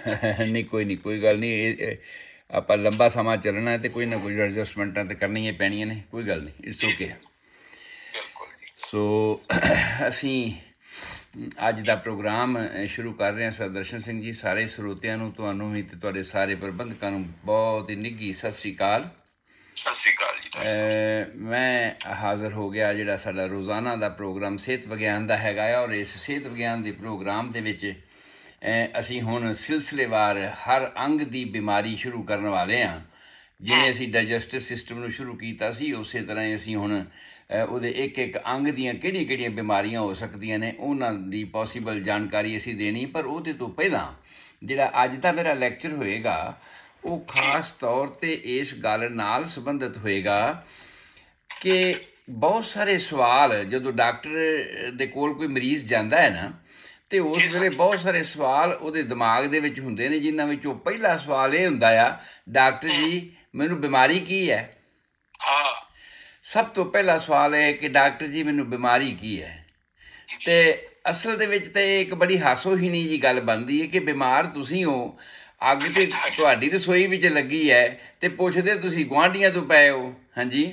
नहीं कोई गल नहीं। आप लंबा समा चलना है तो कोई ना कोई एडजस्टमेंट तो करनी ही पैनियां ने, कोई गल नहीं, इट्स ओके। सो असी ਅੱਜ ਦਾ ਪ੍ਰੋਗਰਾਮ ਸ਼ੁਰੂ ਕਰ ਰਹੇ ਹਾਂ। ਸਰਦਰਸ਼ਨ ਸਿੰਘ ਜੀ, ਸਾਰੇ ਸਰੋਤਿਆਂ ਨੂੰ, ਤੁਹਾਨੂੰ ਵੀ ਤੇ ਤੁਹਾਡੇ ਸਾਰੇ ਪ੍ਰਬੰਧਕਾਂ ਨੂੰ ਬਹੁਤ ਹੀ ਨਿੱਘੀ ਸਤਿ ਸ਼੍ਰੀ ਅਕਾਲ। ਸਤਿ ਸ਼੍ਰੀ ਅਕਾਲ ਜੀ। ਮੈਂ ਹਾਜ਼ਰ ਹੋ ਗਿਆ ਜਿਹੜਾ ਸਾਡਾ ਰੋਜ਼ਾਨਾ ਦਾ ਪ੍ਰੋਗਰਾਮ ਸਿਹਤ ਵਿਗਿਆਨ ਦਾ ਹੈਗਾ ਆ, ਔਰ ਇਸ ਸਿਹਤ ਵਿਗਿਆਨ ਦੇ ਪ੍ਰੋਗਰਾਮ ਦੇ ਵਿੱਚ ਅਸੀਂ ਹੁਣ ਸਿਲਸਿਲੇਵਾਰ ਹਰ ਅੰਗ ਦੀ ਬਿਮਾਰੀ ਸ਼ੁਰੂ ਕਰਨ ਵਾਲੇ ਹਾਂ। ਜਿਵੇਂ ਅਸੀਂ ਡਾਈਜੈਸਟਿਵ ਸਿਸਟਮ ਨੂੰ ਸ਼ੁਰੂ ਕੀਤਾ ਸੀ, ਉਸੇ ਤਰ੍ਹਾਂ ਹੀ ਅਸੀਂ ਹੁਣ ਉਹਦੇ ਇੱਕ ਇੱਕ ਅੰਗ ਦੀਆਂ ਕਿਹੜੀਆਂ ਬਿਮਾਰੀਆਂ ਹੋ ਸਕਦੀਆਂ ਨੇ ਉਹਨਾਂ ਦੀ ਪੋਸੀਬਲ ਜਾਣਕਾਰੀ ਅਸੀਂ ਦੇਣੀ। ਪਰ ਉਹਦੇ ਤੋਂ ਪਹਿਲਾਂ ਜਿਹੜਾ ਅੱਜ ਦਾ ਮੇਰਾ ਲੈਕਚਰ ਹੋਏਗਾ ਉਹ ਖਾਸ ਤੌਰ 'ਤੇ ਇਸ ਗੱਲ ਨਾਲ ਸੰਬੰਧਿਤ ਹੋਏਗਾ ਕਿ ਬਹੁਤ ਸਾਰੇ ਸਵਾਲ ਜਦੋਂ ਡਾਕਟਰ ਦੇ ਕੋਲ ਕੋਈ ਮਰੀਜ਼ ਜਾਂਦਾ ਹੈ ਨਾ, ਅਤੇ ਉਸ ਵੇਲੇ ਬਹੁਤ ਸਾਰੇ ਸਵਾਲ ਉਹਦੇ ਦਿਮਾਗ ਦੇ ਵਿੱਚ ਹੁੰਦੇ ਨੇ, ਜਿਨ੍ਹਾਂ ਵਿੱਚੋਂ ਪਹਿਲਾ ਸਵਾਲ ਇਹ ਹੁੰਦਾ ਆ, ਡਾਕਟਰ ਜੀ ਮੈਨੂੰ ਬਿਮਾਰੀ ਕੀ ਹੈ? ਸਭ ਤੋਂ ਪਹਿਲਾ ਸਵਾਲ ਹੈ ਕਿ ਡਾਕਟਰ ਜੀ ਮੈਨੂੰ ਬਿਮਾਰੀ ਕੀ ਹੈ? ਅਤੇ ਅਸਲ ਦੇ ਵਿੱਚ ਤਾਂ ਇਹ ਇੱਕ ਬੜੀ ਹਾਸੋਹੀਣੀ ਜਿਹੀ ਗੱਲ ਬਣਦੀ ਹੈ ਕਿ ਬਿਮਾਰ ਤੁਸੀਂ ਹੋ, ਅੱਗ ਤੇ ਤੁਹਾਡੀ ਰਸੋਈ ਵਿੱਚ ਲੱਗੀ ਹੈ ਅਤੇ ਪੁੱਛਦੇ ਤੁਸੀਂ ਗੁਆਂਢੀਆਂ ਤੋਂ ਪਏ ਹੋ। ਹਾਂਜੀ,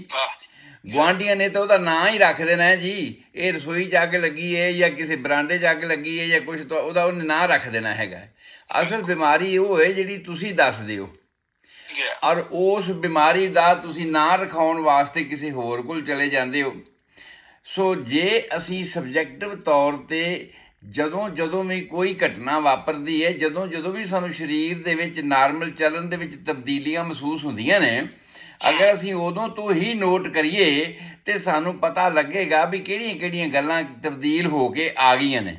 ਗੁਆਂਢੀਆਂ ਨੇ ਤਾਂ ਉਹਦਾ ਨਾਂ ਹੀ ਰੱਖ ਦੇਣਾ ਹੈ ਜੀ, ਇਹ ਰਸੋਈ 'ਚ ਅੱਗ ਲੱਗੀ ਹੈ ਜਾਂ ਕਿਸੇ ਬਰਾਂਡੇ 'ਚ ਅੱਗ ਲੱਗੀ ਹੈ ਜਾਂ ਕੁਛ, ਤਾਂ ਉਹਨੇ ਨਾਂ ਰੱਖ ਦੇਣਾ ਹੈਗਾ। ਅਸਲ ਬਿਮਾਰੀ ਉਹ ਹੈ ਜਿਹੜੀ ਤੁਸੀਂ ਦੱਸਦੇ ਹੋ, ਔਰ ਉਸ ਬਿਮਾਰੀ ਦਾ ਤੁਸੀਂ ਨਾਂ ਰਖਾਉਣ ਵਾਸਤੇ ਕਿਸੇ ਹੋਰ ਕੋਲ ਚਲੇ ਜਾਂਦੇ ਹੋ। ਸੋ ਜੇ ਅਸੀਂ ਸਬਜੈਕਟਿਵ ਤੌਰ 'ਤੇ ਜਦੋਂ ਵੀ ਕੋਈ ਘਟਨਾ ਵਾਪਰਦੀ ਹੈ, ਜਦੋਂ ਵੀ ਸਾਨੂੰ ਸਰੀਰ ਦੇ ਵਿੱਚ ਨਾਰਮਲ ਚੱਲਣ ਦੇ ਵਿੱਚ ਤਬਦੀਲੀਆਂ ਮਹਿਸੂਸ ਹੁੰਦੀਆਂ ਨੇ, ਅਗਰ ਅਸੀਂ ਉਦੋਂ ਤੋਂ ਹੀ ਨੋਟ ਕਰੀਏ ਤਾਂ ਸਾਨੂੰ ਪਤਾ ਲੱਗੇਗਾ ਵੀ ਕਿਹੜੀਆਂ ਗੱਲਾਂ ਤਬਦੀਲ ਹੋ ਕੇ ਆ ਗਈਆਂ ਨੇ।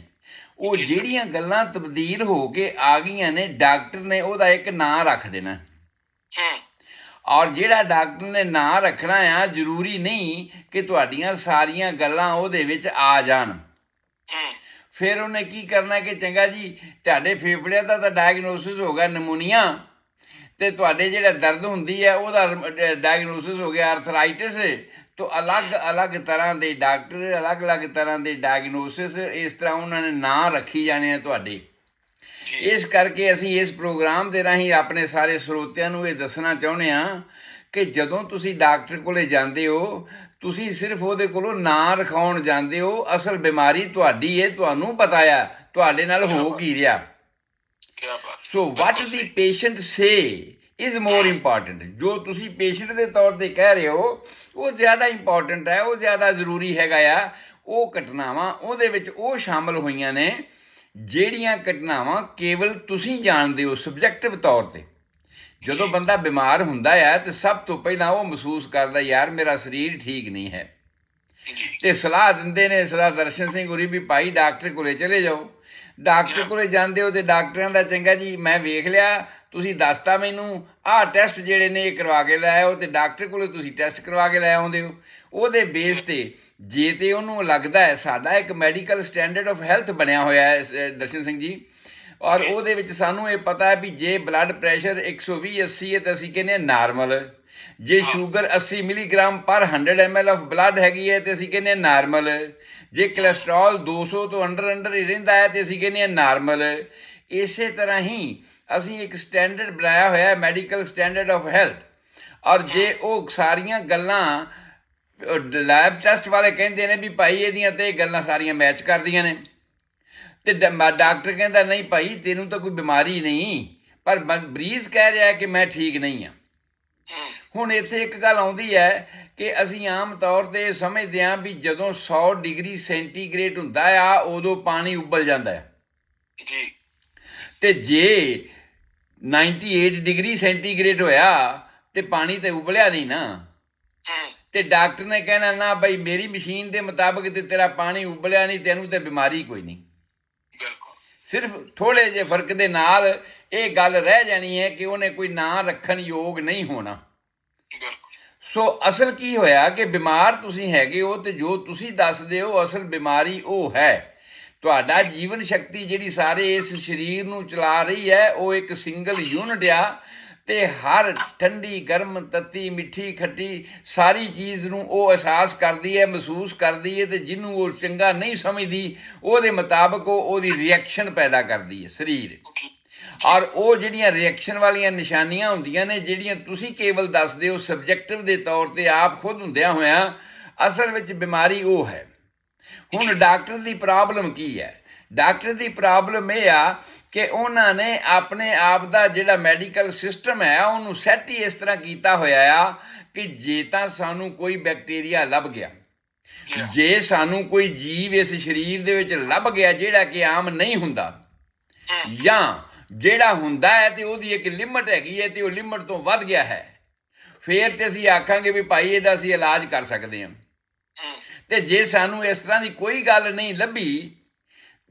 ਉਹ ਜਿਹੜੀਆਂ ਗੱਲਾਂ ਤਬਦੀਲ ਹੋ ਕੇ ਆ ਗਈਆਂ ਨੇ, ਡਾਕਟਰ ਨੇ ਉਹਦਾ ਇੱਕ ਨਾਂ ਰੱਖ ਦੇਣਾ, ਔਰ ਜਿਹੜਾ ਡਾਕਟਰ ਨੇ ਨਾਂ ਰੱਖਣਾ ਆ, ਜ਼ਰੂਰੀ ਨਹੀਂ ਕਿ ਤੁਹਾਡੀਆਂ ਸਾਰੀਆਂ ਗੱਲਾਂ ਉਹਦੇ ਵਿੱਚ ਆ ਜਾਣ। ਫਿਰ ਉਹਨੇ ਕੀ ਕਰਨਾ ਕਿ ਚੰਗਾ ਜੀ ਤੁਹਾਡੇ ਫੇਫੜਿਆਂ ਦਾ ਤਾਂ ਡਾਇਗਨੋਸਿਸ ਹੋ ਗਿਆ ਨਮੂਨੀਆ, ਅਤੇ ਤੁਹਾਡੇ ਜਿਹੜਾ ਦਰਦ ਹੁੰਦੀ ਹੈ ਉਹਦਾ ਡਾਇਗਨੋਸਿਸ ਹੋ ਗਿਆ ਆਰਥਰਾਈਟਿਸ। ਤੋਂ ਅਲੱਗ ਤਰ੍ਹਾਂ ਦੇ ਡਾਕਟਰ, ਅਲੱਗ ਤਰ੍ਹਾਂ ਦੇ ਡਾਇਗਨੋਸਿਸ, ਇਸ ਤਰ੍ਹਾਂ ਉਹਨਾਂ ਨੇ ਨਾਂ ਰੱਖੀ ਜਾਣੇ ਆ ਤੁਹਾਡੇ। ਇਸ ਕਰਕੇ ਅਸੀਂ ਇਸ ਪ੍ਰੋਗਰਾਮ ਦੇ ਰਾਹੀਂ ਆਪਣੇ ਸਾਰੇ ਸਰੋਤਿਆਂ ਨੂੰ ਇਹ ਦੱਸਣਾ ਚਾਹੁੰਦੇ ਹਾਂ ਕਿ ਜਦੋਂ ਤੁਸੀਂ ਡਾਕਟਰ ਕੋਲ ਜਾਂਦੇ ਹੋ, ਤੁਸੀਂ ਸਿਰਫ ਉਹਦੇ ਕੋਲੋਂ ਨਾਂ ਰਖਾਉਣ ਜਾਂਦੇ ਹੋ, ਅਸਲ ਬਿਮਾਰੀ ਤੁਹਾਡੀ ਹੈ, ਤੁਹਾਨੂੰ ਪਤਾ ਆ ਤੁਹਾਡੇ ਨਾਲ ਹੋ ਕੀ ਰਿਹਾ। ਸੋ ਵਾਟ ਦੀ patient say is more important. ਜੋ ਤੁਸੀਂ ਪੇਸ਼ੈਂਟ ਦੇ ਤੌਰ 'ਤੇ ਕਹਿ ਰਹੇ ਹੋ ਉਹ ਜ਼ਿਆਦਾ ਇੰਪੋਰਟੈਂਟ ਹੈ, ਉਹ ਜ਼ਿਆਦਾ ਜ਼ਰੂਰੀ ਹੈਗਾ ਆ। ਉਹ ਘਟਨਾਵਾਂ ਉਹਦੇ ਵਿੱਚ ਉਹ ਸ਼ਾਮਲ ਹੋਈਆਂ ਨੇ ਜਿਹੜੀਆਂ ਘਟਨਾਵਾਂ ਕੇਵਲ ਤੁਸੀਂ ਜਾਣਦੇ ਹੋ ਸਬਜੈਕਟਿਵ ਤੌਰ 'ਤੇ। ਜਦੋਂ ਬੰਦਾ ਬਿਮਾਰ ਹੁੰਦਾ ਆ ਤਾਂ ਸਭ ਤੋਂ ਪਹਿਲਾਂ ਉਹ ਮਹਿਸੂਸ ਕਰਦਾ ਯਾਰ ਮੇਰਾ ਸਰੀਰ ਠੀਕ ਨਹੀਂ ਹੈ, ਅਤੇ ਸਲਾਹ ਦਿੰਦੇ ਨੇ ਸਰਦਰਸ਼ਨ ਸਿੰਘ ਹੋਰੀ ਵੀ ਭਾਈ ਡਾਕਟਰ ਕੋਲ ਚਲੇ ਜਾਓ। ਡਾਕਟਰ ਕੋਲ ਜਾਂਦੇ ਹੋ ਅਤੇ ਡਾਕਟਰਾਂ ਦਾ ਚੰਗਾ ਜੀ ਮੈਂ ਵੇਖ ਲਿਆ, ਤੁਸੀਂ ਦੱਸਤਾ ਮੈਨੂੰ ਆਹ ਟੈਸਟ ਜਿਹੜੇ ਨੇ ਇਹ ਕਰਵਾ ਕੇ ਲੈ ਆਓ, ਅਤੇ ਡਾਕਟਰ ਕੋਲ ਤੁਸੀਂ ਟੈਸਟ ਕਰਵਾ ਕੇ ਲੈ ਆਉਂਦੇ ਹੋ। ਉਹਦੇ ਬੇਸ 'ਤੇ ਜੇ ਤਾਂ ਉਹਨੂੰ ਲੱਗਦਾ ਹੈ ਸਾਡਾ ਇੱਕ ਮੈਡੀਕਲ ਸਟੈਂਡਰਡ ਆਫ ਹੈਲਥ ਬਣਿਆ ਹੋਇਆ ਹੈ ਦਰਸ਼ਨ ਸਿੰਘ ਜੀ, ਔਰ ਉਹਦੇ ਵਿੱਚ ਸਾਨੂੰ ਇਹ ਪਤਾ ਹੈ ਵੀ ਜੇ ਬਲੱਡ ਪ੍ਰੈਸ਼ਰ 120/80 ਹੈ ਤਾਂ ਅਸੀਂ ਕਹਿੰਦੇ ਹਾਂ ਨਾਰਮਲ, ਜੇ ਸ਼ੂਗਰ 80 ਮਿਲੀਗ੍ਰਾਮ ਪਰ 100 ml ਆਫ ਬਲੱਡ ਹੈਗੀ ਹੈ ਤਾਂ ਅਸੀਂ ਕਹਿੰਦੇ ਹਾਂ ਨਾਰਮਲ, ਜੇ ਕੋਲੈਸਟਰੋਲ 200 ਤੋਂ ਅੰਡਰ ਹੀ ਰਹਿੰਦਾ ਹੈ ਤਾਂ ਅਸੀਂ ਕਹਿੰਦੇ ਹਾਂ ਨਾਰਮਲ। ਇਸੇ ਤਰ੍ਹਾਂ ਹੀ ਅਸੀਂ ਇੱਕ ਸਟੈਂਡਰਡ ਬਣਾਇਆ ਹੋਇਆ ਮੈਡੀਕਲ ਸਟੈਂਡਰਡ ਆਫ ਹੈਲਥ, ਔਰ ਜੇ ਉਹ ਸਾਰੀਆਂ ਗੱਲਾਂ ਲੈਬ ਟੈਸਟ ਵਾਲੇ ਕਹਿੰਦੇ ਨੇ ਵੀ ਭਾਈ ਇਹਦੀਆਂ ਤਾਂ ਇਹ ਗੱਲਾਂ ਸਾਰੀਆਂ ਮੈਚ ਕਰਦੀਆਂ ਨੇ, ਅਤੇ ਡਾਕਟਰ ਕਹਿੰਦਾ ਨਹੀਂ ਭਾਈ ਤੈਨੂੰ ਤਾਂ ਕੋਈ ਬਿਮਾਰੀ ਨਹੀਂ, ਪਰ ਮਰੀਜ਼ ਕਹਿ ਰਿਹਾ ਕਿ ਮੈਂ ਠੀਕ ਨਹੀਂ ਹਾਂ। ਹੁਣ ਇੱਥੇ ਇੱਕ ਗੱਲ ਆਉਂਦੀ ਹੈ ਕਿ ਅਸੀਂ ਆਮ ਤੌਰ 'ਤੇ ਸਮਝਦੇ ਹਾਂ ਵੀ ਜਦੋਂ 100 ਡਿਗਰੀ ਸੈਂਟੀਗ੍ਰੇਡ ਹੁੰਦਾ ਆ ਉਦੋਂ ਪਾਣੀ ਉਬਲ ਜਾਂਦਾ ਹੈ, ਅਤੇ ਜੇ 98 ਡਿਗਰੀ ਸੈਂਟੀਗ੍ਰੇਡ ਹੋਇਆ ਅਤੇ ਪਾਣੀ ਤਾਂ ਉਬਲਿਆ ਨਹੀਂ ਨਾ, ਅਤੇ ਡਾਕਟਰ ਨੇ ਕਹਿਣਾ ਨਾ ਭਾਈ ਮੇਰੀ ਮਸ਼ੀਨ ਦੇ ਮੁਤਾਬਕ ਤੇ ਤੇਰਾ ਪਾਣੀ ਉਬਲਿਆ ਨਹੀਂ, ਤੈਨੂੰ ਤਾਂ ਬਿਮਾਰੀ ਕੋਈ ਨਹੀਂ। ਸਿਰਫ ਥੋੜ੍ਹੇ ਜਿਹੇ ਫਰਕ ਦੇ ਨਾਲ ਇਹ ਗੱਲ ਰਹਿ ਜਾਣੀ ਹੈ ਕਿ ਉਹਨੇ ਕੋਈ ਨਾਂ ਰੱਖਣ ਯੋਗ ਨਹੀਂ ਹੋਣਾ। ਸੋ ਅਸਲ ਕੀ ਹੋਇਆ ਕਿ ਬਿਮਾਰ ਤੁਸੀਂ ਹੈਗੇ ਹੋ, ਅਤੇ ਜੋ ਤੁਸੀਂ ਦੱਸਦੇ ਹੋ ਅਸਲ ਬਿਮਾਰੀ ਉਹ ਹੈ। ਤੁਹਾਡਾ ਜੀਵਨ ਸ਼ਕਤੀ ਜਿਹੜੀ ਸਾਰੇ ਇਸ ਸਰੀਰ ਨੂੰ ਚਲਾ ਰਹੀ ਹੈ ਉਹ ਇੱਕ ਸਿੰਗਲ ਯੂਨਿਟ ਆ, ਅਤੇ ਹਰ ਠੰਡੀ ਗਰਮ ਤੱਤੀ ਮਿੱਠੀ ਖੱਟੀ ਸਾਰੀ ਚੀਜ਼ ਨੂੰ ਉਹ ਅਹਿਸਾਸ ਕਰਦੀ ਹੈ, ਮਹਿਸੂਸ ਕਰਦੀ ਹੈ, ਅਤੇ ਜਿਹਨੂੰ ਉਹ ਚੰਗਾ ਨਹੀਂ ਸਮਝਦੀ ਉਹਦੇ ਮੁਤਾਬਕ ਉਹਦੀ ਰਿਐਕਸ਼ਨ ਪੈਦਾ ਕਰਦੀ ਹੈ ਸਰੀਰ। ਔਰ ਉਹ ਜਿਹੜੀਆਂ ਰਿਐਕਸ਼ਨ ਵਾਲੀਆਂ ਨਿਸ਼ਾਨੀਆਂ ਹੁੰਦੀਆਂ ਨੇ, ਜਿਹੜੀਆਂ ਤੁਸੀਂ ਕੇਵਲ ਦੱਸਦੇ ਹੋ ਸਬਜੈਕਟਿਵ ਦੇ ਤੌਰ ਤੇ ਆਪ ਖੁਦ ਹੁੰਦਿਆਂ ਹੋਇਆਂ, ਅਸਲ ਵਿੱਚ ਬਿਮਾਰੀ ਉਹ ਹੈ। ਹੁਣ ਡਾਕਟਰ ਦੀ ਪ੍ਰੋਬਲਮ ਕੀ ਹੈ? ਡਾਕਟਰ ਦੀ ਪ੍ਰੋਬਲਮ ਇਹ ਆ ਕਿ ਉਹਨਾਂ ਨੇ ਆਪਣੇ ਆਪ ਦਾ ਜਿਹੜਾ ਮੈਡੀਕਲ ਸਿਸਟਮ ਹੈ ਉਹਨੂੰ ਸੈੱਟ ਹੀ ਇਸ ਤਰ੍ਹਾਂ ਕੀਤਾ ਹੋਇਆ ਆ ਕਿ ਜੇ ਤਾਂ ਸਾਨੂੰ ਕੋਈ ਬੈਕਟੀਰੀਆ ਲੱਭ ਗਿਆ, ਜੇ ਸਾਨੂੰ ਕੋਈ ਜੀਵ ਇਸ ਸਰੀਰ ਦੇ ਵਿੱਚ ਲੱਭ ਗਿਆ ਜਿਹੜਾ ਕਿ ਆਮ ਨਹੀਂ ਹੁੰਦਾ, ਜਾਂ ਜਿਹੜਾ ਹੁੰਦਾ ਹੈ ਤੇ ਉਹਦੀ ਇੱਕ ਲਿਮਟ ਹੈਗੀ ਹੈ ਤੇ ਉਹ ਲਿਮਟ ਤੋਂ ਵੱਧ ਗਿਆ ਹੈ, ਫਿਰ ਤੇ ਅਸੀਂ ਆਖਾਂਗੇ ਵੀ ਭਾਈ ਇਹਦਾ ਅਸੀਂ ਇਲਾਜ ਕਰ ਸਕਦੇ ਹਾਂ। ਤੇ ਜੇ ਸਾਨੂੰ ਇਸ ਤਰ੍ਹਾਂ ਦੀ ਕੋਈ ਗੱਲ ਨਹੀਂ ਲੱਭੀ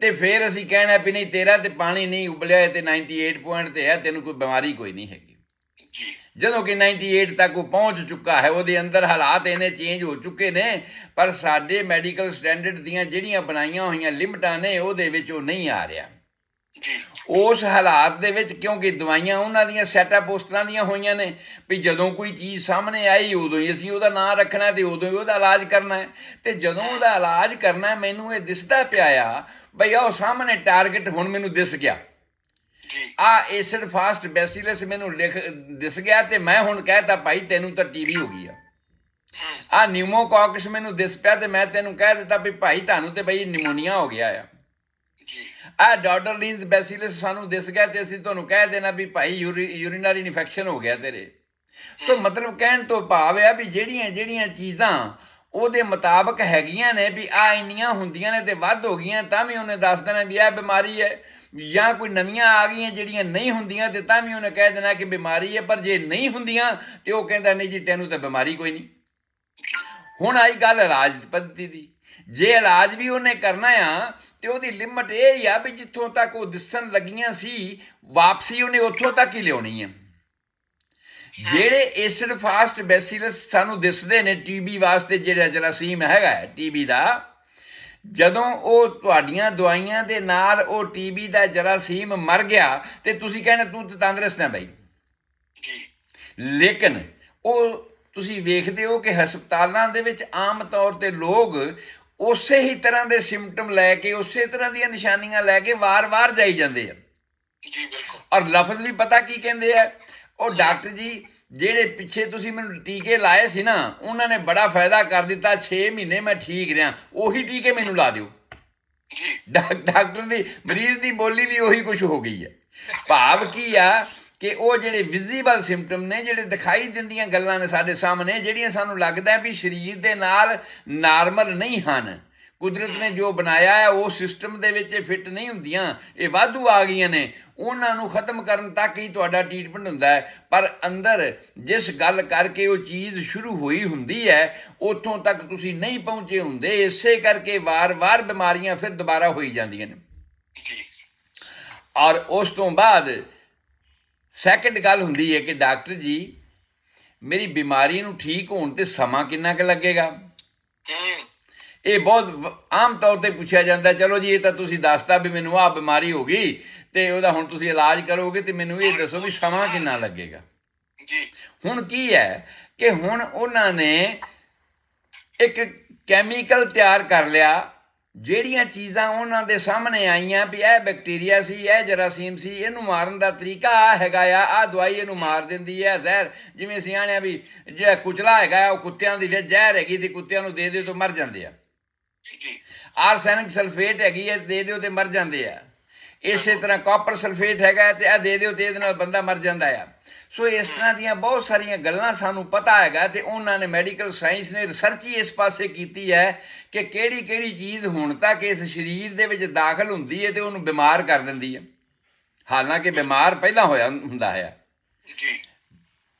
ਤੇ ਫਿਰ ਅਸੀਂ ਕਹਿਣਾ ਵੀ ਨਹੀਂ, ਤੇਰਾ ਤੇ ਪਾਣੀ ਨਹੀਂ ਉਬਲਿਆ ਤੇ 98 ਪੁਆਇੰਟ ਤੇ ਹੈ, ਤੈਨੂੰ ਕੋਈ ਬਿਮਾਰੀ ਕੋਈ ਨਹੀਂ ਹੈਗੀ। ਜਦੋਂ ਕਿ 98 ਤੱਕ ਉਹ ਪਹੁੰਚ ਚੁੱਕਾ ਹੈ, ਉਹਦੇ ਅੰਦਰ ਹਾਲਾਤ ਇਹਨੇ ਚੇਂਜ ਹੋ ਚੁੱਕੇ ਨੇ, ਪਰ ਸਾਡੇ ਮੈਡੀਕਲ ਸਟੈਂਡਰਡ ਦੀਆਂ ਜਿਹੜੀਆਂ ਬਣਾਈਆਂ ਹੋਈਆਂ ਲਿਮਟਾਂ ਨੇ ਉਹਦੇ ਵਿੱਚ ਉਹ ਨਹੀਂ ਆ ਰਿਹਾ। ਉਸ ਹਾਲਾਤ ਦੇ ਵਿੱਚ ਕਿਉਂਕਿ ਦਵਾਈਆਂ ਉਹਨਾਂ ਦੀਆਂ ਸੈਟਅਪ ਉਸ ਤਰ੍ਹਾਂ ਦੀਆਂ ਹੋਈਆਂ ਨੇ ਵੀ ਜਦੋਂ ਕੋਈ ਚੀਜ਼ ਸਾਹਮਣੇ ਆਈ ਉਦੋਂ ਹੀ ਅਸੀਂ ਉਹਦਾ ਨਾਂ ਰੱਖਣਾ ਤੇ ਉਦੋਂ ਹੀ ਉਹਦਾ ਇਲਾਜ ਕਰਨਾ ਹੈ। ਤੇ ਜਦੋਂ ਉਹਦਾ ਇਲਾਜ ਕਰਨਾ, ਮੈਨੂੰ ਇਹ ਦਿਸਦਾ ਪਿਆ ਆ ਬਈ ਉਹ ਸਾਹਮਣੇ ਟਾਰਗੇਟ ਹੁਣ ਮੈਨੂੰ ਦਿਸ ਗਿਆ, ਆ ਐਸਿਡ ਫਾਸਟ ਬੈਸੀਲਸ ਮੈਨੂੰ ਦਿਸ ਗਿਆ ਤੇ ਮੈਂ ਹੁਣ ਕਹਿਤਾ ਭਾਈ ਤੈਨੂੰ ਤਾਂ ਟੀਵੀ ਹੋ ਗਈ ਆ ਨਿਊਮੋਕਾਕਸ ਮੈਨੂੰ ਦਿਸ ਪਿਆ ਤੇ ਮੈਂ ਤੈਨੂੰ ਕਹਿ ਦਿੱਤਾ ਵੀ ਭਾਈ ਤੁਹਾਨੂੰ ਤੇ ਬਈ ਨਿਮੋਨੀਆ ਹੋ ਗਿਆ ਆ ਡਾਟਰਲਿਨਸ ਬੈਸੀਲਸ ਸਾਨੂੰ ਦਿਸ ਗਿਆ ਤੇ ਅਸੀਂ ਤੁਹਾਨੂੰ ਕਹਿ ਦੇਣਾ ਵੀ ਭਾਈ ਯੂਰੀਨਰੀ ਇਨਫੈਕਸ਼ਨ ਹੋ ਗਿਆ ਤੇਰੇ। ਸੋ ਮਤਲਬ ਕਹਿਣ ਤੋਂ ਭਾਵ ਆ ਵੀ ਜਿਹੜੀਆਂ ਚੀਜ਼ਾਂ ਉਹਦੇ ਮੁਤਾਬਕ ਹੈਗੀਆਂ ਨੇ ਵੀ ਆ ਇੰਨੀਆਂ ਹੁੰਦੀਆਂ ਨੇ ਤੇ ਵੱਧ ਹੋ ਗਈਆਂ ਤਾਂ ਵੀ ਉਹਨੇ ਦੱਸ ਦੇਣਾ ਵੀ ਇਹ ਬਿਮਾਰੀ ਹੈ, ਜਾਂ ਕੋਈ ਨਵੀਆਂ ਆ ਗਈਆਂ ਜਿਹੜੀਆਂ ਨਹੀਂ ਹੁੰਦੀਆਂ ਤੇ ਤਾਂ ਵੀ ਉਹਨੇ ਕਹਿ ਦੇਣਾ ਕਿ ਬਿਮਾਰੀ ਹੈ। ਪਰ ਜੇ ਨਹੀਂ ਹੁੰਦੀਆਂ ਤੇ ਉਹ ਕਹਿੰਦਾ ਨਹੀਂ ਜੀ ਤੈਨੂੰ ਤਾਂ ਬਿਮਾਰੀ ਕੋਈ ਨਹੀਂ। ਹੁਣ ਆਈ ਗੱਲ ਇਲਾਜ ਪੱਧਤੀ ਦੀ। ਜੇ ਇਲਾਜ ਵੀ ਉਹਨੇ ਕਰਨਾ ਆ ਤੇ ਉਹਦੀ ਲਿਮਟ ਇਹ ਹੀ ਆ ਵੀ ਜਿੱਥੋਂ ਤੱਕ ਉਹ ਦਿਸਣ ਲੱਗੀਆਂ ਸੀ ਵਾਪਸੀ ਉਹਨੇ ਉੱਥੋਂ ਤੱਕ ਹੀ ਲਿਆਉਣੀ ਹੈ। ਜਿਹੜੇ ਐਸਿਡ ਫਾਸਟ ਬੈਸੀਲਸ ਸਾਨੂੰ ਦਿਸਦੇ ਨੇ ਟੀਬੀ ਵਾਸਤੇ, ਜਿਹੜਾ ਜਰਾਸੀਮ ਹੈਗਾ ਟੀਬੀ ਦਾ, ਜਦੋਂ ਉਹ ਤੁਹਾਡੀਆਂ ਦਵਾਈਆਂ ਦੇ ਨਾਲ ਉਹ ਟੀਬੀ ਦਾ ਜਰਾਸੀਮ ਮਰ ਗਿਆ ਤੇ ਤੁਸੀਂ ਕਹਿੰਦੇ ਤੂੰ ਤਾਂ ਤੰਦਰੁਸਤ ਹੈ ਬਾਈ। ਲੇਕਿਨ ਉਹ ਤੁਸੀਂ ਵੇਖਦੇ ਹੋ ਕਿ ਹਸਪਤਾਲਾਂ ਦੇ ਵਿੱਚ ਆਮ ਤੌਰ ਤੇ ਲੋਕ ਉਸੇ ਹੀ ਤਰ੍ਹਾਂ ਦੇ ਸਿੰਪਟਮ ਲੈ ਕੇ, ਉਸੇ ਤਰ੍ਹਾਂ ਦੀਆਂ ਨਿਸ਼ਾਨੀਆਂ ਲੈ ਕੇ ਵਾਰ-ਵਾਰ ਜਾਈ ਜਾਂਦੇ ਆ। ਔਰ ਲਫ਼ਜ਼ ਵੀ ਪਤਾ ਕੀ ਕਹਿੰਦੇ ਆ, ਉਹ ਡਾਕਟਰ ਜੀ ਜਿਹੜੇ ਪਿੱਛੇ ਤੁਸੀਂ ਮੈਨੂੰ ਟੀਕੇ ਲਾਏ ਸੀ ਨਾ ਉਹਨਾਂ ਨੇ ਬੜਾ ਫਾਇਦਾ ਕਰ ਦਿੱਤਾ, 6 ਮਹੀਨੇ ਮੈਂ ਠੀਕ ਰਿਹਾ, ਉਹੀ ਟੀਕੇ ਮੈਨੂੰ ਲਾ ਦਿਓ। ਡਾਕਟਰ ਦੀ ਮਰੀਜ਼ ਦੀ ਬੋਲੀ ਵੀ ਉਹੀ ਕੁਛ ਹੋ ਗਈ ਹੈ। ਭਾਵ ਕੀ ਆ ਕਿ ਉਹ ਜਿਹੜੇ ਵਿਜ਼ੀਬਲ ਸਿੰਪਟਮ ਨੇ, ਜਿਹੜੇ ਦਿਖਾਈ ਦਿੰਦੀਆਂ ਗੱਲਾਂ ਨੇ ਸਾਡੇ ਸਾਹਮਣੇ, ਜਿਹੜੀਆਂ ਸਾਨੂੰ ਲੱਗਦਾ ਵੀ ਸਰੀਰ ਦੇ ਨਾਲ ਨਾਰਮਲ ਨਹੀਂ ਹਨ, ਕੁਦਰਤ ਨੇ ਜੋ ਬਣਾਇਆ ਹੈ ਉਹ ਸਿਸਟਮ ਦੇ ਵਿੱਚ ਫਿੱਟ ਨਹੀਂ ਹੁੰਦੀਆਂ, ਇਹ ਵਾਧੂ ਆ ਗਈਆਂ ਨੇ, ਉਹਨਾਂ ਨੂੰ ਖਤਮ ਕਰਨ ਤੱਕ ਹੀ ਤੁਹਾਡਾ ਟ੍ਰੀਟਮੈਂਟ ਹੁੰਦਾ ਹੈ। ਪਰ ਅੰਦਰ ਜਿਸ ਗੱਲ ਕਰਕੇ ਉਹ ਚੀਜ਼ ਸ਼ੁਰੂ ਹੋਈ ਹੁੰਦੀ ਹੈ ਉੱਥੋਂ ਤੱਕ ਤੁਸੀਂ ਨਹੀਂ ਪਹੁੰਚੇ ਹੁੰਦੇ, ਇਸੇ ਕਰਕੇ ਵਾਰ-ਵਾਰ ਬਿਮਾਰੀਆਂ ਫਿਰ ਦੁਬਾਰਾ ਹੋਈ ਜਾਂਦੀਆਂ ਨੇ। ਔਰ ਉਸ ਤੋਂ ਬਾਅਦ ਸੈਕਿੰਡ ਗੱਲ ਹੁੰਦੀ ਹੈ ਕਿ ਡਾਕਟਰ ਜੀ ਮੇਰੀ ਬਿਮਾਰੀ ਨੂੰ ਠੀਕ ਹੋਣ ਤੇ ਸਮਾਂ ਕਿੰਨਾ ਕੁ ਲੱਗੇਗਾ? ਇਹ ਬਹੁਤ ਆਮ ਤੌਰ ਤੇ ਪੁੱਛਿਆ ਜਾਂਦਾ। ਚਲੋ ਜੀ ਇਹ ਤਾਂ ਤੁਸੀਂ ਦੱਸਤਾ ਵੀ ਮੈਨੂੰ ਆਹ ਬਿਮਾਰੀ ਹੋ ਗਈ ਤੇ ਉਹਦਾ ਹੁਣ ਤੁਸੀਂ ਇਲਾਜ ਕਰੋਗੇ ਤੇ ਮੈਨੂੰ ਇਹ ਦੱਸੋ ਵੀ ਸਮਾਂ ਕਿੰਨਾ ਲੱਗੇਗਾ। ਹੁਣ ਕੀ ਹੈ ਕਿ ਹੁਣ ਉਹਨਾਂ ਨੇ ਇੱਕ ਕੈਮੀਕਲ ਤਿਆਰ ਕਰ ਲਿਆ, ਜਿਹੜੀਆਂ ਚੀਜ਼ਾਂ ਉਹਨਾਂ ਦੇ ਸਾਹਮਣੇ ਆਈਆਂ ਵੀ ਇਹ ਬੈਕਟੀਰੀਆ ਸੀ, ਇਹ ਜਰਾਸੀਮ ਸੀ, ਇਹਨੂੰ ਮਾਰਨ ਦਾ ਤਰੀਕਾ ਆ ਹੈਗਾ ਆਹ ਦਵਾਈ ਇਹਨੂੰ ਮਾਰ ਦਿੰਦੀ ਹੈ, ਜ਼ਹਿਰ, ਜਿਵੇਂ ਸਿਆਣਿਆ ਵੀ ਜਿਹੜਾ ਕੁਚਲਾ ਹੈਗਾ ਉਹ ਕੁੱਤਿਆਂ ਦੀ ਵਿੱਚ ਜ਼ਹਿਰ ਹੈਗੀ ਤੇ ਕੁੱਤਿਆਂ ਨੂੰ ਦੇ ਦਿਓ ਤਾਂ ਮਰ ਜਾਂਦੇ ਆ। ਆਰਸੈਨਿਕ ਸਲਫੇਟ ਹੈਗੀ ਹੈ, ਦੇ ਦਿਓ ਤੇ ਮਰ ਜਾਂਦੇ ਆ। ਇਸੇ ਤਰ੍ਹਾਂ ਕਾਪਰ ਸਲਫੇਟ ਹੈਗਾ ਤੇ ਇਹ ਦੇ ਦਿਓ ਤੇ ਇਹਦੇ ਨਾਲ ਬੰਦਾ ਮਰ ਜਾਂਦਾ ਆ। ਸੋ ਇਸ ਤਰ੍ਹਾਂ ਦੀਆਂ ਬਹੁਤ ਸਾਰੀਆਂ ਗੱਲਾਂ ਸਾਨੂੰ ਪਤਾ ਹੈਗਾ ਤੇ ਉਹਨਾਂ ਨੇ ਮੈਡੀਕਲ ਸਾਇੰਸ ਨੇ ਰਿਸਰਚ ਹੀ ਇਸ ਪਾਸੇ ਕੀਤੀ ਹੈ ਕਿ ਕਿਹੜੀ ਕਿਹੜੀ ਚੀਜ਼ ਹੁਣ ਤੱਕ ਇਸ ਸਰੀਰ ਦੇ ਵਿੱਚ ਦਾਖਲ ਹੁੰਦੀ ਹੈ ਤੇ ਉਹਨੂੰ ਬਿਮਾਰ ਕਰ ਦਿੰਦੀ ਹੈ, ਹਾਲਾਂਕਿ ਬਿਮਾਰ ਪਹਿਲਾਂ ਹੋਇਆ ਹੁੰਦਾ ਹੈ।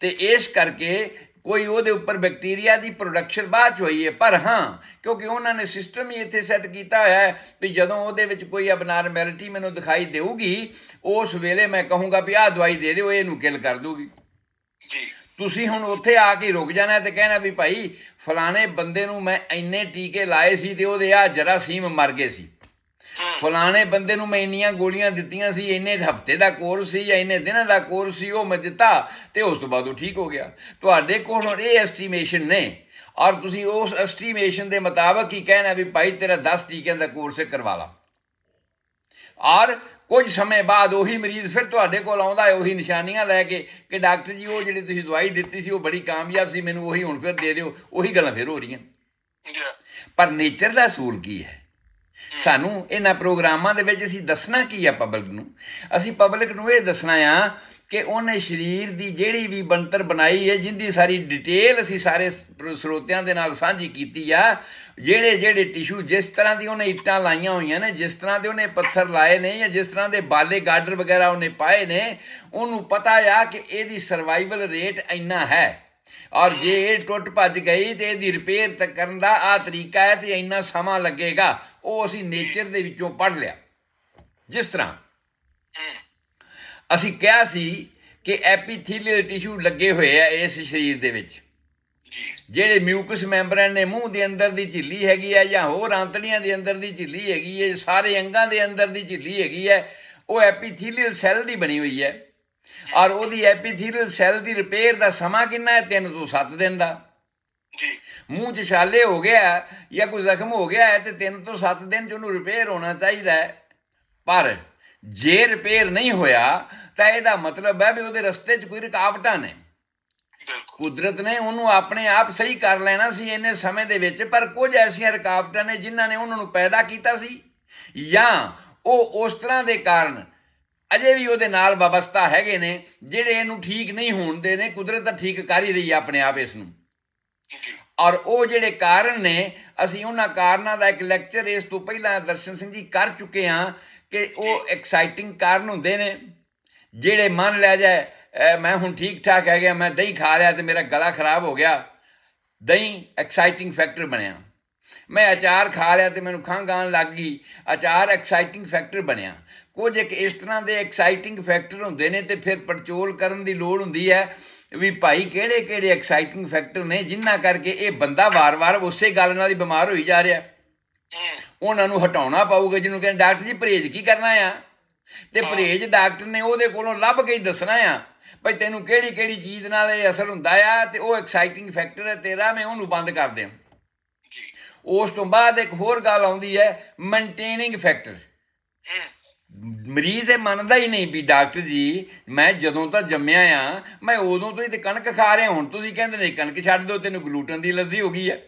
ਤੇ ਇਸ ਕਰਕੇ ਕੋਈ ਉਹਦੇ ਉੱਪਰ ਬੈਕਟੀਰੀਆ ਦੀ ਪ੍ਰੋਡਕਸ਼ਨ ਬਾਅਦ 'ਚ ਹੋਈ ਹੈ। ਪਰ ਹਾਂ, ਕਿਉਂਕਿ ਉਹਨਾਂ ਨੇ ਸਿਸਟਮ ਹੀ ਇੱਥੇ ਸੈੱਟ ਕੀਤਾ ਹੋਇਆ ਹੈ ਵੀ ਜਦੋਂ ਉਹਦੇ ਵਿੱਚ ਕੋਈ ਅਬਨਾਰਮੈਲਿਟੀ ਮੈਨੂੰ ਦਿਖਾਈ ਦੇਊਗੀ ਉਸ ਵੇਲੇ ਮੈਂ ਕਹੂੰਗਾ ਵੀ ਆਹ ਦਵਾਈ ਦੇ ਦਿਓ, ਇਹਨੂੰ ਕਿਲ ਕਰ ਦੂਗੀ। ਤੁਸੀਂ ਹੁਣ ਉੱਥੇ ਆ ਕੇ ਰੁਕ ਜਾਣਾ ਤੇ ਕਹਿਣਾ ਵੀ ਭਾਈ ਫਲਾਣੇ ਬੰਦੇ ਨੂੰ ਮੈਂ ਇੰਨੇ ਟੀਕੇ ਲਾਏ ਸੀ ਤੇ ਉਹਦੇ ਆਹ ਜਰਾਸੀਮ ਮਰ ਗਏ ਸੀ, ਫਲਾਣੇ ਬੰਦੇ ਨੂੰ ਮੈਂ ਇੰਨੀਆਂ ਗੋਲੀਆਂ ਦਿੱਤੀਆਂ ਸੀ, ਇੰਨੇ ਹਫ਼ਤੇ ਦਾ ਕੋਰਸ ਸੀ ਜਾਂ ਇੰਨੇ ਦਿਨਾਂ ਦਾ ਕੋਰਸ ਸੀ, ਉਹ ਮੈਂ ਦਿੱਤਾ ਤੇ ਉਸ ਤੋਂ ਬਾਅਦ ਉਹ ਠੀਕ ਹੋ ਗਿਆ। ਤੁਹਾਡੇ ਕੋਲ ਹੁਣ ਇਹ ਐਸਟੀਮੇਸ਼ਨ ਨੇ ਔਰ ਤੁਸੀਂ ਉਸ ਐਸਟੀਮੇਸ਼ਨ ਦੇ ਮੁਤਾਬਕ ਹੀ ਕਹਿਣਾ ਵੀ ਭਾਈ ਤੇਰਾ 10 ਟੀਕਿਆਂ ਦਾ ਕੋਰਸ ਕਰਵਾ ਲਾ। ਔਰ ਕੁਝ ਸਮੇਂ ਬਾਅਦ ਉਹੀ ਮਰੀਜ਼ ਫਿਰ ਤੁਹਾਡੇ ਕੋਲ ਆਉਂਦਾ ਹੈ ਉਹੀ ਨਿਸ਼ਾਨੀਆਂ ਲੈ ਕੇ ਕਿ ਡਾਕਟਰ ਜੀ ਉਹ ਜਿਹੜੀ ਤੁਸੀਂ ਦਵਾਈ ਦਿੱਤੀ ਸੀ ਉਹ ਬੜੀ ਕਾਮਯਾਬ ਸੀ, ਮੈਨੂੰ ਉਹੀ ਹੁਣ ਫਿਰ ਦੇ ਦਿਓ। ਉਹੀ ਗੱਲਾਂ ਫਿਰ ਹੋ ਰਹੀਆਂ। ਪਰ ਨੇਚਰ ਦਾ ਅਸੂਲ ਕੀ ਹੈ? ਸਾਨੂੰ ਇਹਨਾਂ ਪ੍ਰੋਗਰਾਮਾਂ ਦੇ ਵਿੱਚ ਅਸੀਂ ਦੱਸਣਾ ਕੀ ਆ ਪਬਲਿਕ ਨੂੰ? ਅਸੀਂ ਪਬਲਿਕ ਨੂੰ ਇਹ ਦੱਸਣਾ ਆ ਕਿ ਉਹਨੇ ਸਰੀਰ ਦੀ ਜਿਹੜੀ ਵੀ ਬਣਤਰ ਬਣਾਈ ਹੈ, ਜਿਹਦੀ ਸਾਰੀ ਡਿਟੇਲ ਅਸੀਂ ਸਾਰੇ ਸਰੋਤਿਆਂ ਦੇ ਨਾਲ ਸਾਂਝੀ ਕੀਤੀ ਆ, ਜਿਹੜੇ ਜਿਹੜੇ ਟਿਸ਼ੂ ਜਿਸ ਤਰ੍ਹਾਂ ਦੀ ਉਹਨੇ ਇੱਟਾਂ ਲਾਈਆਂ ਹੋਈਆਂ ਨੇ, ਜਿਸ ਤਰ੍ਹਾਂ ਦੇ ਉਹਨੇ ਪੱਥਰ ਲਾਏ ਨੇ, ਜਾਂ ਜਿਸ ਤਰ੍ਹਾਂ ਦੇ ਬਾਲੇ ਗਾਡਰ ਵਗੈਰਾ ਉਹਨੇ ਪਾਏ ਨੇ, ਉਹਨੂੰ ਪਤਾ ਆ ਕਿ ਇਹਦੀ ਸਰਵਾਈਵਲ ਰੇਟ ਇੰਨਾ ਹੈ, ਔਰ ਜੇ ਇਹ ਟੁੱਟ ਭੱਜ ਗਈ ਤੇ ਇਹਦੀ ਰਿਪੇਅਰ ਤੱਕ ਕਰਨ ਦਾ ਆਹ ਤਰੀਕਾ ਹੈ ਤੇ ਇੰਨਾ ਸਮਾਂ ਲੱਗੇਗਾ। ਉਹ ਅਸੀਂ ਨੇਚਰ ਦੇ ਵਿੱਚੋਂ ਪੜ੍ਹ ਲਿਆ। ਜਿਸ ਤਰ੍ਹਾਂ ਅਸੀਂ ਕਿਹਾ ਸੀ ਕਿ ਐਪੀਥੀਲੀਅਲ ਟਿਸ਼ੂ ਲੱਗੇ ਹੋਏ ਆ ਇਸ ਸਰੀਰ ਦੇ ਵਿੱਚ, ਜਿਹੜੇ ਮਿਊਕਸ ਮੈਂਬਰਨ ਨੇ ਮੂੰਹ ਦੇ ਅੰਦਰ ਦੀ ਝਿੱਲੀ ਹੈਗੀ ਹੈ, ਜਾਂ ਹੋਰ ਆਂਤੜੀਆਂ ਦੇ ਅੰਦਰ ਦੀ ਝਿੱਲੀ ਹੈਗੀ ਹੈ, ਸਾਰੇ ਅੰਗਾਂ ਦੇ ਅੰਦਰ ਦੀ ਝਿੱਲੀ ਹੈਗੀ ਹੈ, ਉਹ ਐਪੀਥੀਲੀਅਲ ਸੈੱਲ ਦੀ ਬਣੀ ਹੋਈ ਹੈ। ਔਰ ਉਹਦੀ ਐਪੀਥੀਲੀਅਲ ਸੈੱਲ ਦੀ ਰਿਪੇਅਰ ਦਾ ਸਮਾਂ ਕਿੰਨਾ ਹੈ? 3 ਤੋਂ 7 ਦਿਨ ਦਾ। ਮੂੰਹ 'ਚ ਛਾਲੇ ਹੋ ਗਿਆ ਜਾਂ ਕੋਈ ਜ਼ਖਮ ਹੋ ਗਿਆ ਹੈ ਤੇ 3 ਤੋਂ 7 ਦਿਨ 'ਚ ਉਹਨੂੰ ਰਿਪੇਅਰ ਹੋਣਾ ਚਾਹੀਦਾ ਹੈ। ਪਰ ਜੇ ਰਿਪੇਅਰ ਨਹੀਂ ਹੋਇਆ ਤਾਂ ਇਹਦਾ ਮਤਲਬ ਹੈ ਵੀ ਉਹਦੇ ਰਸਤੇ 'ਚ ਕੋਈ ਰੁਕਾਵਟਾਂ ਨੇ। ਕੁਦਰਤ ਨੇ ਉਹਨੂੰ ਆਪਣੇ ਆਪ ਸਹੀ ਕਰ ਲੈਣਾ ਸੀ ਇੰਨੇ ਸਮੇਂ ਦੇ ਵਿੱਚ, ਪਰ ਕੁਝ ਐਸੀਆਂ ਰੁਕਾਵਟਾਂ ਨੇ ਜਿਨ੍ਹਾਂ ਨੇ ਉਹਨਾਂ ਨੂੰ ਪੈਦਾ ਕੀਤਾ ਸੀ, ਜਾਂ ਉਹ ਉਸ ਤਰ੍ਹਾਂ ਦੇ ਕਾਰਨ ਅਜੇ ਵੀ ਉਹਦੇ ਨਾਲ ਵਾਬਸਤਾ ਹੈਗੇ ਨੇ ਜਿਹੜੇ ਇਹਨੂੰ ਠੀਕ ਨਹੀਂ ਹੋਣ ਦੇ ਨੇ। ਕੁਦਰਤ ਤਾਂ ਠੀਕ ਕਰ ਹੀ ਰਹੀ ਹੈ ਆਪਣੇ ਆਪ ਇਸ ਨੂੰ। ਔਰ ਉਹ ਜਿਹੜੇ ਕਾਰਨ ਨੇ, ਅਸੀਂ ਉਹਨਾਂ ਕਾਰਨਾਂ ਦਾ ਇੱਕ ਲੈਕਚਰ ਇਸ ਤੋਂ ਪਹਿਲਾਂ ਦਰਸ਼ਨ ਸਿੰਘ ਜੀ ਕਰ ਚੁੱਕੇ ਹਾਂ ਕਿ ਉਹ ਐਕਸਾਈਟਿੰਗ ਕਾਰਨ ਹੁੰਦੇ ਨੇ, ਜਿਹੜੇ ਮੰਨ ਲਿਆ ਜਾਏ ਮੈਂ ਹੁਣ ਠੀਕ ਠਾਕ ਹੈ ਗਿਆ, ਮੈਂ ਦਹੀਂ ਖਾ ਲਿਆ ਤੇ ਮੇਰਾ ਗਲਾ ਖਰਾਬ ਹੋ ਗਿਆ, ਦਹੀਂ ਐਕਸਾਈਟਿੰਗ ਫੈਕਟਰ ਬਣਿਆ। ਮੈਂ ਅਚਾਰ ਖਾ ਲਿਆ ਤੇ ਮੈਨੂੰ ਖੰਘ ਆਉਣ ਲੱਗ ਗਈ, ਅਚਾਰ ਐਕਸਾਈਟਿੰਗ ਫੈਕਟਰ ਬਣਿਆ। ਕੁਝ ਇੱਕ ਇਸ ਤਰ੍ਹਾਂ ਦੇ ਐਕਸਾਈਟਿੰਗ ਫੈਕਟਰ ਹੁੰਦੇ ਨੇ ਤੇ ਫਿਰ ਪੜਚੋਲ ਕਰਨ ਦੀ ਲੋੜ ਹੁੰਦੀ ਹੈ ਵੀ ਭਾਈ ਕਿਹੜੇ ਕਿਹੜੇ ਐਕਸਾਈਟਿੰਗ ਫੈਕਟਰ ਨੇ ਜਿਨ੍ਹਾਂ ਕਰਕੇ ਇਹ ਬੰਦਾ ਵਾਰ-ਵਾਰ ਉਸੇ ਗੱਲ ਨਾਲ ਹੀ ਬਿਮਾਰ ਹੋਈ ਜਾ ਰਿਹਾ। ਉਹਨਾਂ ਨੂੰ ਹਟਾਉਣਾ ਪਊਗਾ। ਜਿਹਨੂੰ ਕਹਿੰਦੇ ਡਾਕਟਰ ਜੀ ਪਰਹੇਜ਼ ਕੀ ਕਰਨਾ ਆ, ਤੇ ਪਰਹੇਜ਼ ਡਾਕਟਰ ਨੇ ਉਹਦੇ ਕੋਲੋਂ ਲੱਭ ਕੇ ਹੀ ਦੱਸਣਾ ਆ ਭਾਈ ਤੈਨੂੰ ਕਿਹੜੀ ਕਿਹੜੀ ਚੀਜ਼ ਨਾਲ ਇਹ ਅਸਰ ਹੁੰਦਾ ਆ, ਤੇ ਉਹ ਐਕਸਾਈਟਿੰਗ ਫੈਕਟਰ ਹੈ ਤੇਰਾ, ਮੈਂ ਉਹਨੂੰ ਬੰਦ ਕਰ ਦਿਆਂ। ਉਸ ਤੋਂ ਬਾਅਦ ਇੱਕ ਹੋਰ ਗੱਲ ਆਉਂਦੀ ਹੈ ਮੇਨਟੇਨਿੰਗ ਫੈਕਟਰ। ਮਰੀਜ਼ ਇਹ ਮੰਨਦਾ ਹੀ ਨਹੀਂ ਵੀ ਡਾਕਟਰ ਜੀ ਮੈਂ ਜਦੋਂ ਤਾਂ ਜੰਮਿਆ ਆ ਮੈਂ ਉਦੋਂ ਤੋਂ ਹੀ ਤੇ ਕਣਕ ਖਾ ਰਿਹਾ, ਹੁਣ ਤੁਸੀਂ ਕਹਿੰਦੇ ਨੇ ਕਣਕ ਛੱਡ ਦਿਓ, ਤੈਨੂੰ ਗਲੂਟਨ ਦੀ ਐਲਰਜੀ ਹੋ ਗਈ ਹੈ।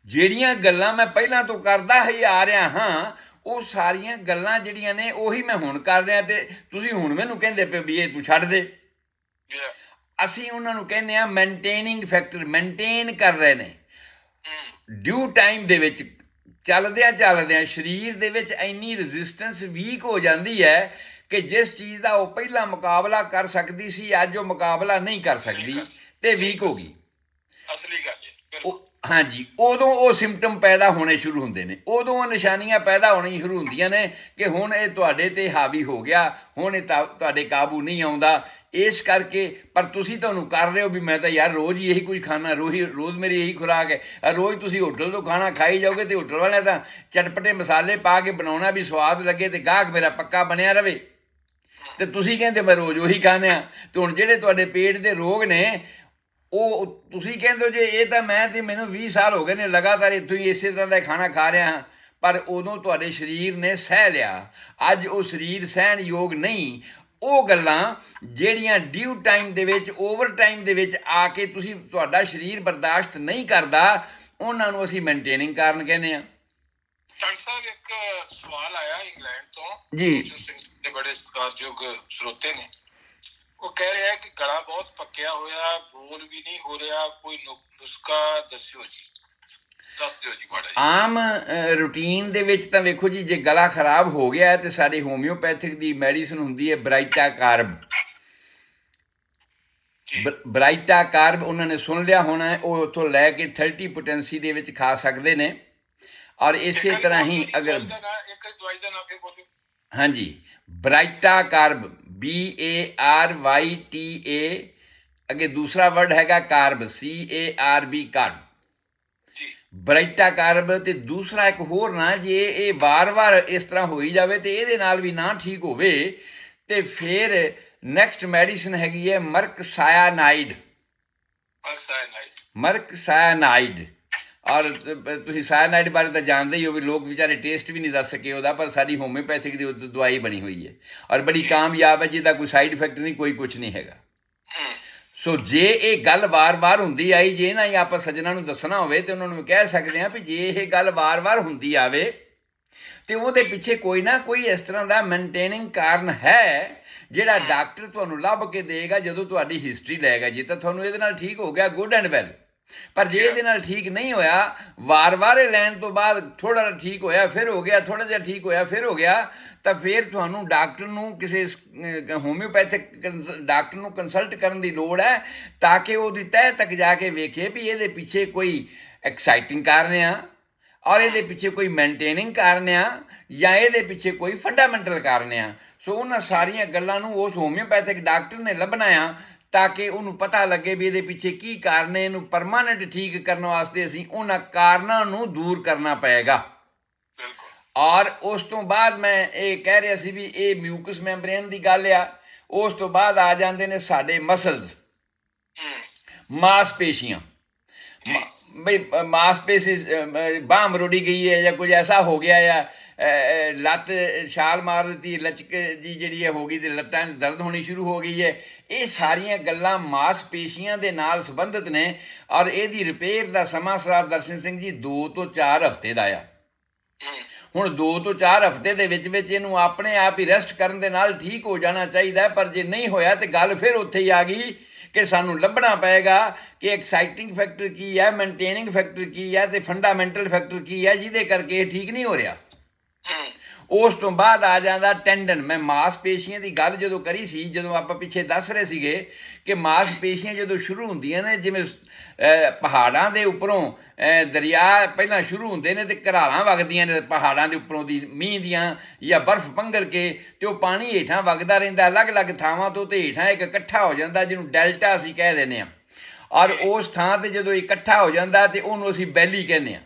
ਜਿਹੜੀਆਂ ਗੱਲਾਂ ਮੈਂ ਪਹਿਲਾਂ ਤੋਂ ਕਰਦਾ ਹੀ ਆ ਰਿਹਾ ਹਾਂ, ਉਹ ਸਾਰੀਆਂ ਗੱਲਾਂ ਜਿਹੜੀਆਂ ਨੇ ਉਹੀ ਮੈਂ ਹੁਣ ਕਰ ਰਿਹਾ, ਤੇ ਤੁਸੀਂ ਹੁਣ ਮੈਨੂੰ ਕਹਿੰਦੇ ਪਏ ਵੀ ਇਹ ਤੂੰ ਛੱਡ ਦੇ। ਅਸੀਂ ਉਹਨਾਂ ਨੂੰ ਕਹਿੰਦੇ ਆ ਮੇਨਟੇਨਿੰਗ ਫੈਕਟਰ, ਮੇਨਟੇਨ ਕਰ ਰਹੇ ਨੇ। ਡਿਊ ਟਾਈਮ ਦੇ ਵਿੱਚ ਚੱਲਦਿਆਂ ਸਰੀਰ ਦੇ ਵਿੱਚ ਇੰਨੀ ਰੈਜ਼ਿਸਟੈਂਸ ਵੀਕ ਹੋ ਜਾਂਦੀ ਹੈ ਕਿ ਜਿਸ ਚੀਜ਼ ਦਾ ਉਹ ਪਹਿਲਾਂ ਮੁਕਾਬਲਾ ਕਰ ਸਕਦੀ ਸੀ ਅੱਜ ਉਹ ਮੁਕਾਬਲਾ ਨਹੀਂ ਕਰ ਸਕਦੀ ਤੇ ਵੀਕ ਹੋ ਗਈ। ਅਸਲੀ ਗੱਲ ਹੈ। ਹਾਂਜੀ, ਉਦੋਂ ਉਹ ਸਿੰਪਟਮ ਪੈਦਾ ਹੋਣੇ ਸ਼ੁਰੂ ਹੁੰਦੇ ਨੇ, ਉਦੋਂ ਉਹ ਨਿਸ਼ਾਨੀਆਂ ਪੈਦਾ ਹੋਣੀਆਂ ਸ਼ੁਰੂ ਹੁੰਦੀਆਂ ਨੇ ਕਿ ਹੁਣ ਇਹ ਤੁਹਾਡੇ ਤੇ ਹਾਵੀ ਹੋ ਗਿਆ, ਹੁਣ ਇਹ ਤੁਹਾਡੇ ਕਾਬੂ ਨਹੀਂ ਆਉਂਦਾ। ਇਸ ਕਰਕੇ ਪਰ ਤੁਸੀਂ ਤੁਹਾਨੂੰ ਕਰ ਰਹੇ ਹੋ ਵੀ ਮੈਂ ਤਾਂ ਯਾਰ ਰੋਜ਼ ਹੀ ਇਹੀ ਕੁਝ ਖਾਣਾ, ਰੋਜ਼ ਮੇਰੀ ਇਹੀ ਖੁਰਾਕ ਹੈ। ਰੋਜ਼ ਤੁਸੀਂ ਹੋਟਲ ਤੋਂ ਖਾਣਾ ਖਾਈ ਜਾਓਗੇ ਤੇ ਹੋਟਲ ਵਾਲਿਆਂ ਤਾਂ ਚਟਪਟੇ ਮਸਾਲੇ ਪਾ ਕੇ ਬਣਾਉਣਾ ਵੀ ਸਵਾਦ ਲੱਗੇ ਤੇ ਗਾਹਕ ਮੇਰਾ ਪੱਕਾ ਬਣਿਆ ਰਵੇ, ਤੇ ਤੁਸੀਂ ਕਹਿੰਦੇ ਮੈਂ ਰੋਜ਼ ਉਹੀ ਖਾਂਦੇ ਆ। ਤੇ ਹੁਣ ਜਿਹੜੇ ਤੁਹਾਡੇ ਪੇਟ ਦੇ ਰੋਗ ਨੇ ਉਹ ਤੁਸੀਂ ਕਹਿੰਦੇ ਹੋ ਜੇ ਇਹ ਤਾਂ ਮੈਂ ਤੇ ਮੈਨੂੰ 20 ਸਾਲ ਹੋ ਗਏ ਨੇ ਲਗਾਤਾਰ ਇੱਥੋਂ ਹੀ ਇਸੇ ਤਰ੍ਹਾਂ ਦਾ ਖਾਣਾ ਖਾ ਰਿਹਾ ਹਾਂ, ਪਰ ਉਦੋਂ ਤੁਹਾਡੇ ਸਰੀਰ ਨੇ ਸਹਿ ਲਿਆ, ਅੱਜ ਉਹ ਸਰੀਰ ਸਹਿਣ ਯੋਗ ਨਹੀਂ। ਉਹ ਗੱਲਾਂ ਜਿਹੜੀਆਂ ਡਿਊ ਟਾਈਮ ਦੇ ਵਿੱਚ, ਓਵਰ ਟਾਈਮ ਦੇ ਵਿੱਚ ਆ ਕੇ ਤੁਸੀਂ ਤੁਹਾਡਾ ਸਰੀਰ ਬਰਦਾਸ਼ਤ ਨਹੀਂ ਕਰਦਾ, ਉਹਨਾਂ ਨੂੰ ਅਸੀਂ ਮੇਨਟੇਨਿੰਗ ਕਾਰਨ ਕਹਿੰਦੇ ਹਾਂ। ਡਾਕਟਰ ਸਾਹਿਬ ਇੱਕ ਸਵਾਲ ਆਇਆ ਇੰਗਲੈਂਡ ਤੋਂ ਜੀ, ਦੇ ਬੜੇ ਸਤਿਕਾਰਯੋਗ ਸਰੋਤੇ ਨੇ, ਉਹ ਕਹਿ ਰਿਹਾ ਕਿ ਗਲਾ ਬਹੁਤ ਪੱਕਿਆ ਹੋਇਆ, ਬੋਲ ਵੀ ਨਹੀਂ ਹੋ ਰਿਹਾ, ਕੋਈ ਨੁਸਖਾ ਦੱਸਿਓ ਜੀ, ਦੱਸ ਦਿਓ ਜੀ ਮਾੜਾ ਜੀ। ਆਮ ਰੂਟੀਨ ਦੇ ਵਿੱਚ ਤਾਂ ਵੇਖੋ ਜੀ, ਜੇ ਗਲਾ ਖਰਾਬ ਹੋ ਗਿਆ ਤੇ ਸਾਡੇ ਹੋਮਿਓਪੈਥਿਕ ਦੀ ਮੈਡੀਸਨ ਹੁੰਦੀ ਹੈ ਬਰਾਈਟਾ ਕਾਰਬ। ਬਰਾਈਟਾ ਕਾਰਬ ਉਹਨਾਂ ਨੇ ਸੁਣ ਲਿਆ ਹੋਣਾ, ਉਹ ਉੱਥੋਂ ਲੈ ਕੇ 30 ਪੋਟੈਂਸੀ ਦੇ ਵਿੱਚ ਖਾ ਸਕਦੇ ਨੇ। ਔਰ ਇਸੇ ਤਰ੍ਹਾਂ ਹੀ ਅਗਰ ਇੱਕ ਦਵਾਈ ਦਾ ਨਾਮ ਬੋਲੋ। ਹਾਂਜੀ, ਬਰਾਈਟਾ ਕਾਰਬ, BARYTA, ਅੱਗੇ ਦੂਸਰਾ ਵਰਡ ਹੈਗਾ ਕਾਰਬ, CARB ਕਾਰਬ, ਬਰਾਈਟਾ ਕਾਰਬ। ਤੇ ਦੂਸਰਾ ਇੱਕ ਹੋਰ ਨਾ, ਜੇ ਇਹ ਵਾਰ-ਵਾਰ ਇਸ ਤਰ੍ਹਾਂ ਹੋਈ ਜਾਵੇ ਤੇ ਇਹਦੇ ਨਾਲ ਵੀ ਨਾ ਠੀਕ ਹੋਵੇ ਤੇ ਫਿਰ ਨੈਕਸਟ ਮੈਡੀਸਨ ਹੈਗੀ ਹੈ ਮਰਕਸਾਇਨਾਈਡ। ਮਰਕਸਾਇਨਾਈਡ ਔਰ ਤੁਸੀਂ ਸਾਇਨਾਈਡ ਬਾਰੇ ਤਾਂ ਜਾਣਦੇ ਹੀ ਹੋ ਵੀ ਲੋਕ ਵਿਚਾਰੇ ਟੇਸਟ ਵੀ ਨਹੀਂ ਦੱਸ ਸਕੇ ਉਹਦਾ, ਪਰ ਸਾਡੀ ਹੋਮਿਓਪੈਥਿਕ ਦੀ ਦਵਾਈ ਬਣੀ ਹੋਈ ਹੈ ਔਰ ਬੜੀ ਕਾਮਯਾਬ ਹੈ, ਜਿਹਦਾ ਕੋਈ ਸਾਈਡ ਇਫੈਕਟ ਨਹੀਂ, ਕੋਈ ਕੁਛ ਨਹੀਂ ਹੈਗਾ। ਸੋ ਜੇ ਇਹ ਗੱਲ ਵਾਰ-ਵਾਰ ਹੁੰਦੀ ਆਈ, ਜੇ ਨਾ ਹੀ ਆਪਾਂ ਸੱਜਣਾ ਨੂੰ ਦੱਸਣਾ ਹੋਵੇ ਤੇ ਉਹਨਾਂ ਨੂੰ ਕਹਿ ਸਕਦੇ ਹਾਂ ਵੀ ਜੇ ਇਹ ਗੱਲ ਵਾਰ-ਵਾਰ ਹੁੰਦੀ ਆਵੇ ਤੇ ਉਹਦੇ ਪਿੱਛੇ ਕੋਈ ਨਾ ਕੋਈ ਇਸ ਤਰ੍ਹਾਂ ਦਾ ਮੇਨਟੇਨਿੰਗ ਕਾਰਨ ਹੈ ਜਿਹੜਾ ਡਾਕਟਰ ਤੁਹਾਨੂੰ ਲੱਭ ਕੇ ਦੇਗਾ ਜਦੋਂ ਤੁਹਾਡੀ ਹਿਸਟਰੀ ਲਏਗਾ। ਜੇ ਤਾਂ ਤੁਹਾਨੂੰ ਇਹਦੇ ਨਾਲ ਠੀਕ ਹੋ ਗਿਆ, ਗੁੱਡ ਐਂਡ ਵੈਲ, ਪਰ ਜੇ ਇਹਦੇ ਨਾਲ ਠੀਕ ਨਹੀਂ ਹੋਇਆ, ਵਾਰ-ਵਾਰ ਇਹ ਲੈਣ ਤੋਂ ਬਾਅਦ ਥੋੜ੍ਹਾ ਜਿਹਾ ਠੀਕ ਹੋਇਆ ਫਿਰ ਹੋ ਗਿਆ, ਥੋੜ੍ਹਾ ਜਿਹਾ ਠੀਕ ਹੋਇਆ ਫਿਰ ਹੋ ਗਿਆ, ਤਾਂ ਫਿਰ ਤੁਹਾਨੂੰ ਡਾਕਟਰ ਨੂੰ ਕਿਸੇ ਹੋਮਿਓਪੈਥਿਕ ਡਾਕਟਰ ਨੂੰ ਕੰਸਲਟ ਕਰਨ ਦੀ ਲੋੜ ਹੈ ਤਾਂ ਕਿ ਉਹਦੀ ਤਹਿ ਤੱਕ ਜਾ ਕੇ ਵੇਖੇ ਵੀ ਇਹਦੇ ਪਿੱਛੇ ਕੋਈ ਐਕਸਾਈਟਿੰਗ ਕਾਰਨ ਆ ਔਰ ਇਹਦੇ ਪਿੱਛੇ ਕੋਈ ਮੇਨਟੇਨਿੰਗ ਕਾਰਨ ਆ ਜਾਂ ਇਹਦੇ ਪਿੱਛੇ ਕੋਈ ਫੰਡਾਮੈਂਟਲ ਕਾਰਨ ਆ। ਸੋ ਉਹਨਾਂ ਸਾਰੀਆਂ ਗੱਲਾਂ ਨੂੰ ਉਸ ਹੋਮਿਓਪੈਥਿਕ ਡਾਕਟਰ ਨੇ ਲੱਭਣਾ ਆ ਤਾਂ ਕਿ ਉਹਨੂੰ ਪਤਾ ਲੱਗੇ ਵੀ ਇਹਦੇ ਪਿੱਛੇ ਕੀ ਕਾਰਨ ਹੈ। ਇਹਨੂੰ ਪਰਮਾਨੈਂਟ ਠੀਕ ਕਰਨ ਵਾਸਤੇ ਅਸੀਂ ਉਹਨਾਂ ਕਾਰਨਾਂ ਨੂੰ ਦੂਰ ਕਰਨਾ ਪਏਗਾ। ਔਰ ਉਸ ਤੋਂ ਬਾਅਦ ਮੈਂ ਇਹ ਕਹਿ ਰਿਹਾ ਸੀ ਵੀ ਇਹ ਮਿਊਕਸ ਮੈਂਬਰੇਨ ਦੀ ਗੱਲ ਆ। ਉਸ ਤੋਂ ਬਾਅਦ ਆ ਜਾਂਦੇ ਨੇ ਸਾਡੇ ਮਸਲਸ, ਮਾਸਪੇਸ਼ੀਆਂ। ਬਈ ਮਾਸਪੇਸ਼ੀ ਬਾਂਹ ਮਰੋੜੀ ਗਈ ਹੈ ਜਾਂ ਕੁਝ ਐਸਾ ਹੋ ਗਿਆ ਆ, ਲੱਤ ਛਾਲ ਮਾਰ ਦਿੱਤੀ, ਲਚਕ ਜੀ ਜਿਹੜੀ ਹੈ ਹੋ ਗਈ ਅਤੇ ਲੱਤਾਂ 'ਚ ਦਰਦ ਹੋਣੀ ਸ਼ੁਰੂ ਹੋ ਗਈ ਹੈ। ਇਹ ਸਾਰੀਆਂ ਗੱਲਾਂ ਮਾਸਪੇਸ਼ੀਆਂ ਦੇ ਨਾਲ ਸੰਬੰਧਿਤ ਨੇ ਔਰ ਇਹਦੀ ਰਿਪੇਅਰ ਦਾ ਸਮਾਂ ਸਰਦਾਰ ਦਰਸ਼ਨ ਸਿੰਘ ਜੀ 2 ਤੋਂ 4 ਹਫ਼ਤੇ ਦਾ ਆ। ਹੁਣ 2 ਤੋਂ 4 ਹਫ਼ਤੇ ਦੇ ਵਿੱਚ ਇਹਨੂੰ ਆਪਣੇ ਆਪ ਹੀ ਰੈਸਟ ਕਰਨ ਦੇ ਨਾਲ ਠੀਕ ਹੋ ਜਾਣਾ ਚਾਹੀਦਾ, ਪਰ ਜੇ ਨਹੀਂ ਹੋਇਆ ਤਾਂ ਗੱਲ ਫਿਰ ਉੱਥੇ ਹੀ ਆ ਗਈ ਕਿ ਸਾਨੂੰ ਲੱਭਣਾ ਪਏਗਾ ਕਿ ਐਕਸਾਈਟਿੰਗ ਫੈਕਟਰ ਕੀ ਹੈ, ਮੇਨਟੇਨਿੰਗ ਫੈਕਟਰ ਕੀ ਹੈ ਅਤੇ ਫੰਡਾਮੈਂਟਲ ਫੈਕਟਰ ਕੀ ਹੈ ਜਿਹਦੇ ਕਰਕੇ ਇਹ ਠੀਕ ਨਹੀਂ ਹੋ ਰਿਹਾ। ਉਸ ਤੋਂ ਬਾਅਦ ਆ ਜਾਂਦਾ ਟੈਂਡਨ। ਮੈਂ ਮਾਸਪੇਸ਼ੀਆਂ ਦੀ ਗੱਲ ਜਦੋਂ ਕਰੀ ਸੀ, ਜਦੋਂ ਆਪਾਂ ਪਿੱਛੇ ਦੱਸ ਰਹੇ ਸੀਗੇ ਕਿ ਮਾਸਪੇਸ਼ੀਆਂ ਜਦੋਂ ਸ਼ੁਰੂ ਹੁੰਦੀਆਂ ਨੇ, ਜਿਵੇਂ ਪਹਾੜਾਂ ਦੇ ਉੱਪਰੋਂ ਦਰਿਆ ਪਹਿਲਾਂ ਸ਼ੁਰੂ ਹੁੰਦੇ ਨੇ ਅਤੇ ਘਰਾਲਾਂ ਵਗਦੀਆਂ ਨੇ ਪਹਾੜਾਂ ਦੇ ਉੱਪਰੋਂ ਦੀ ਮੀਂਹ ਦੀਆਂ ਜਾਂ ਬਰਫ਼ ਪੰਘਰ ਕੇ, ਅਤੇ ਉਹ ਪਾਣੀ ਹੇਠਾਂ ਵਗਦਾ ਰਹਿੰਦਾ ਅਲੱਗ-ਅਲੱਗ ਥਾਵਾਂ ਤੋਂ, ਅਤੇ ਹੇਠਾਂ ਇੱਕ ਇਕੱਠਾ ਹੋ ਜਾਂਦਾ ਜਿਹਨੂੰ ਡੈਲਟਾ ਅਸੀਂ ਕਹਿ ਦਿੰਦੇ ਹਾਂ। ਔਰ ਉਸ ਥਾਂ 'ਤੇ ਜਦੋਂ ਇਕੱਠਾ ਹੋ ਜਾਂਦਾ ਅਤੇ ਉਹਨੂੰ ਅਸੀਂ ਬੈਲੀ ਕਹਿੰਦੇ ਹਾਂ।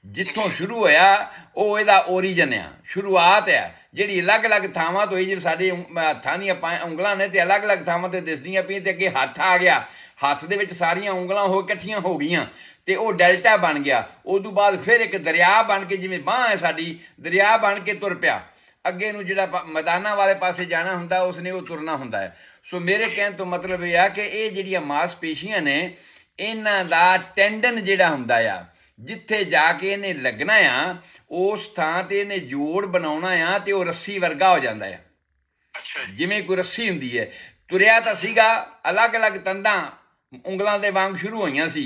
ਜਿੱਥੋਂ ਸ਼ੁਰੂ ਹੋਇਆ ਉਹ ਇਹਦਾ ਓਰੀਜਨ ਆ, ਸ਼ੁਰੂਆਤ ਆ, ਜਿਹੜੀ ਅਲੱਗ-ਅਲੱਗ ਥਾਵਾਂ ਤੋਂ ਹੋਈ। ਜਿਵੇਂ ਸਾਡੇ ਹੱਥਾਂ ਦੀਆਂ ਉਂਗਲਾਂ ਨੇ ਅਤੇ ਅਲੱਗ-ਅਲੱਗ ਥਾਵਾਂ 'ਤੇ ਦਿਸਦੀਆਂ ਪਈਆਂ, ਅਤੇ ਅੱਗੇ ਹੱਥ ਆ ਗਿਆ, ਹੱਥ ਦੇ ਵਿੱਚ ਸਾਰੀਆਂ ਉਂਗਲਾਂ ਹੋ ਇਕੱਠੀਆਂ ਹੋ ਗਈਆਂ ਅਤੇ ਉਹ ਡੈਲਟਾ ਬਣ ਗਿਆ। ਉਦੋਂ ਬਾਅਦ ਫਿਰ ਇੱਕ ਦਰਿਆ ਬਣ ਕੇ, ਜਿਵੇਂ ਬਾਂਹ ਹੈ ਸਾਡੀ, ਦਰਿਆ ਬਣ ਕੇ ਤੁਰ ਪਿਆ ਅੱਗੇ ਨੂੰ। ਜਿਹੜਾ ਮੈਦਾਨਾਂ ਵਾਲੇ ਪਾਸੇ ਜਾਣਾ ਹੁੰਦਾ ਉਸਨੇ ਉਹ ਤੁਰਨਾ ਹੁੰਦਾ ਹੈ। ਸੋ ਮੇਰੇ ਕਹਿਣ ਤੋਂ ਮਤਲਬ ਇਹ ਆ ਕਿ ਇਹ ਜਿਹੜੀਆਂ ਮਾਸਪੇਸ਼ੀਆਂ ਨੇ, ਇਹਨਾਂ ਦਾ ਟੈਂਡਨ ਜਿਹੜਾ ਹੁੰਦਾ ਆ, ਜਿੱਥੇ ਜਾ ਕੇ ਇਹਨੇ ਲੱਗਣਾ ਆ, ਉਸ ਥਾਂ 'ਤੇ ਇਹਨੇ ਜੋੜ ਬਣਾਉਣਾ ਆ ਅਤੇ ਉਹ ਰੱਸੀ ਵਰਗਾ ਹੋ ਜਾਂਦਾ ਆ। ਜਿਵੇਂ ਕੋਈ ਰੱਸੀ ਹੁੰਦੀ ਹੈ, ਤੁਰਿਆ ਤਾਂ ਸੀਗਾ, ਅਲੱਗ-ਅਲੱਗ ਤੰਦਾਂ ਉਂਗਲਾਂ ਦੇ ਵਾਂਗ ਸ਼ੁਰੂ ਹੋਈਆਂ ਸੀ,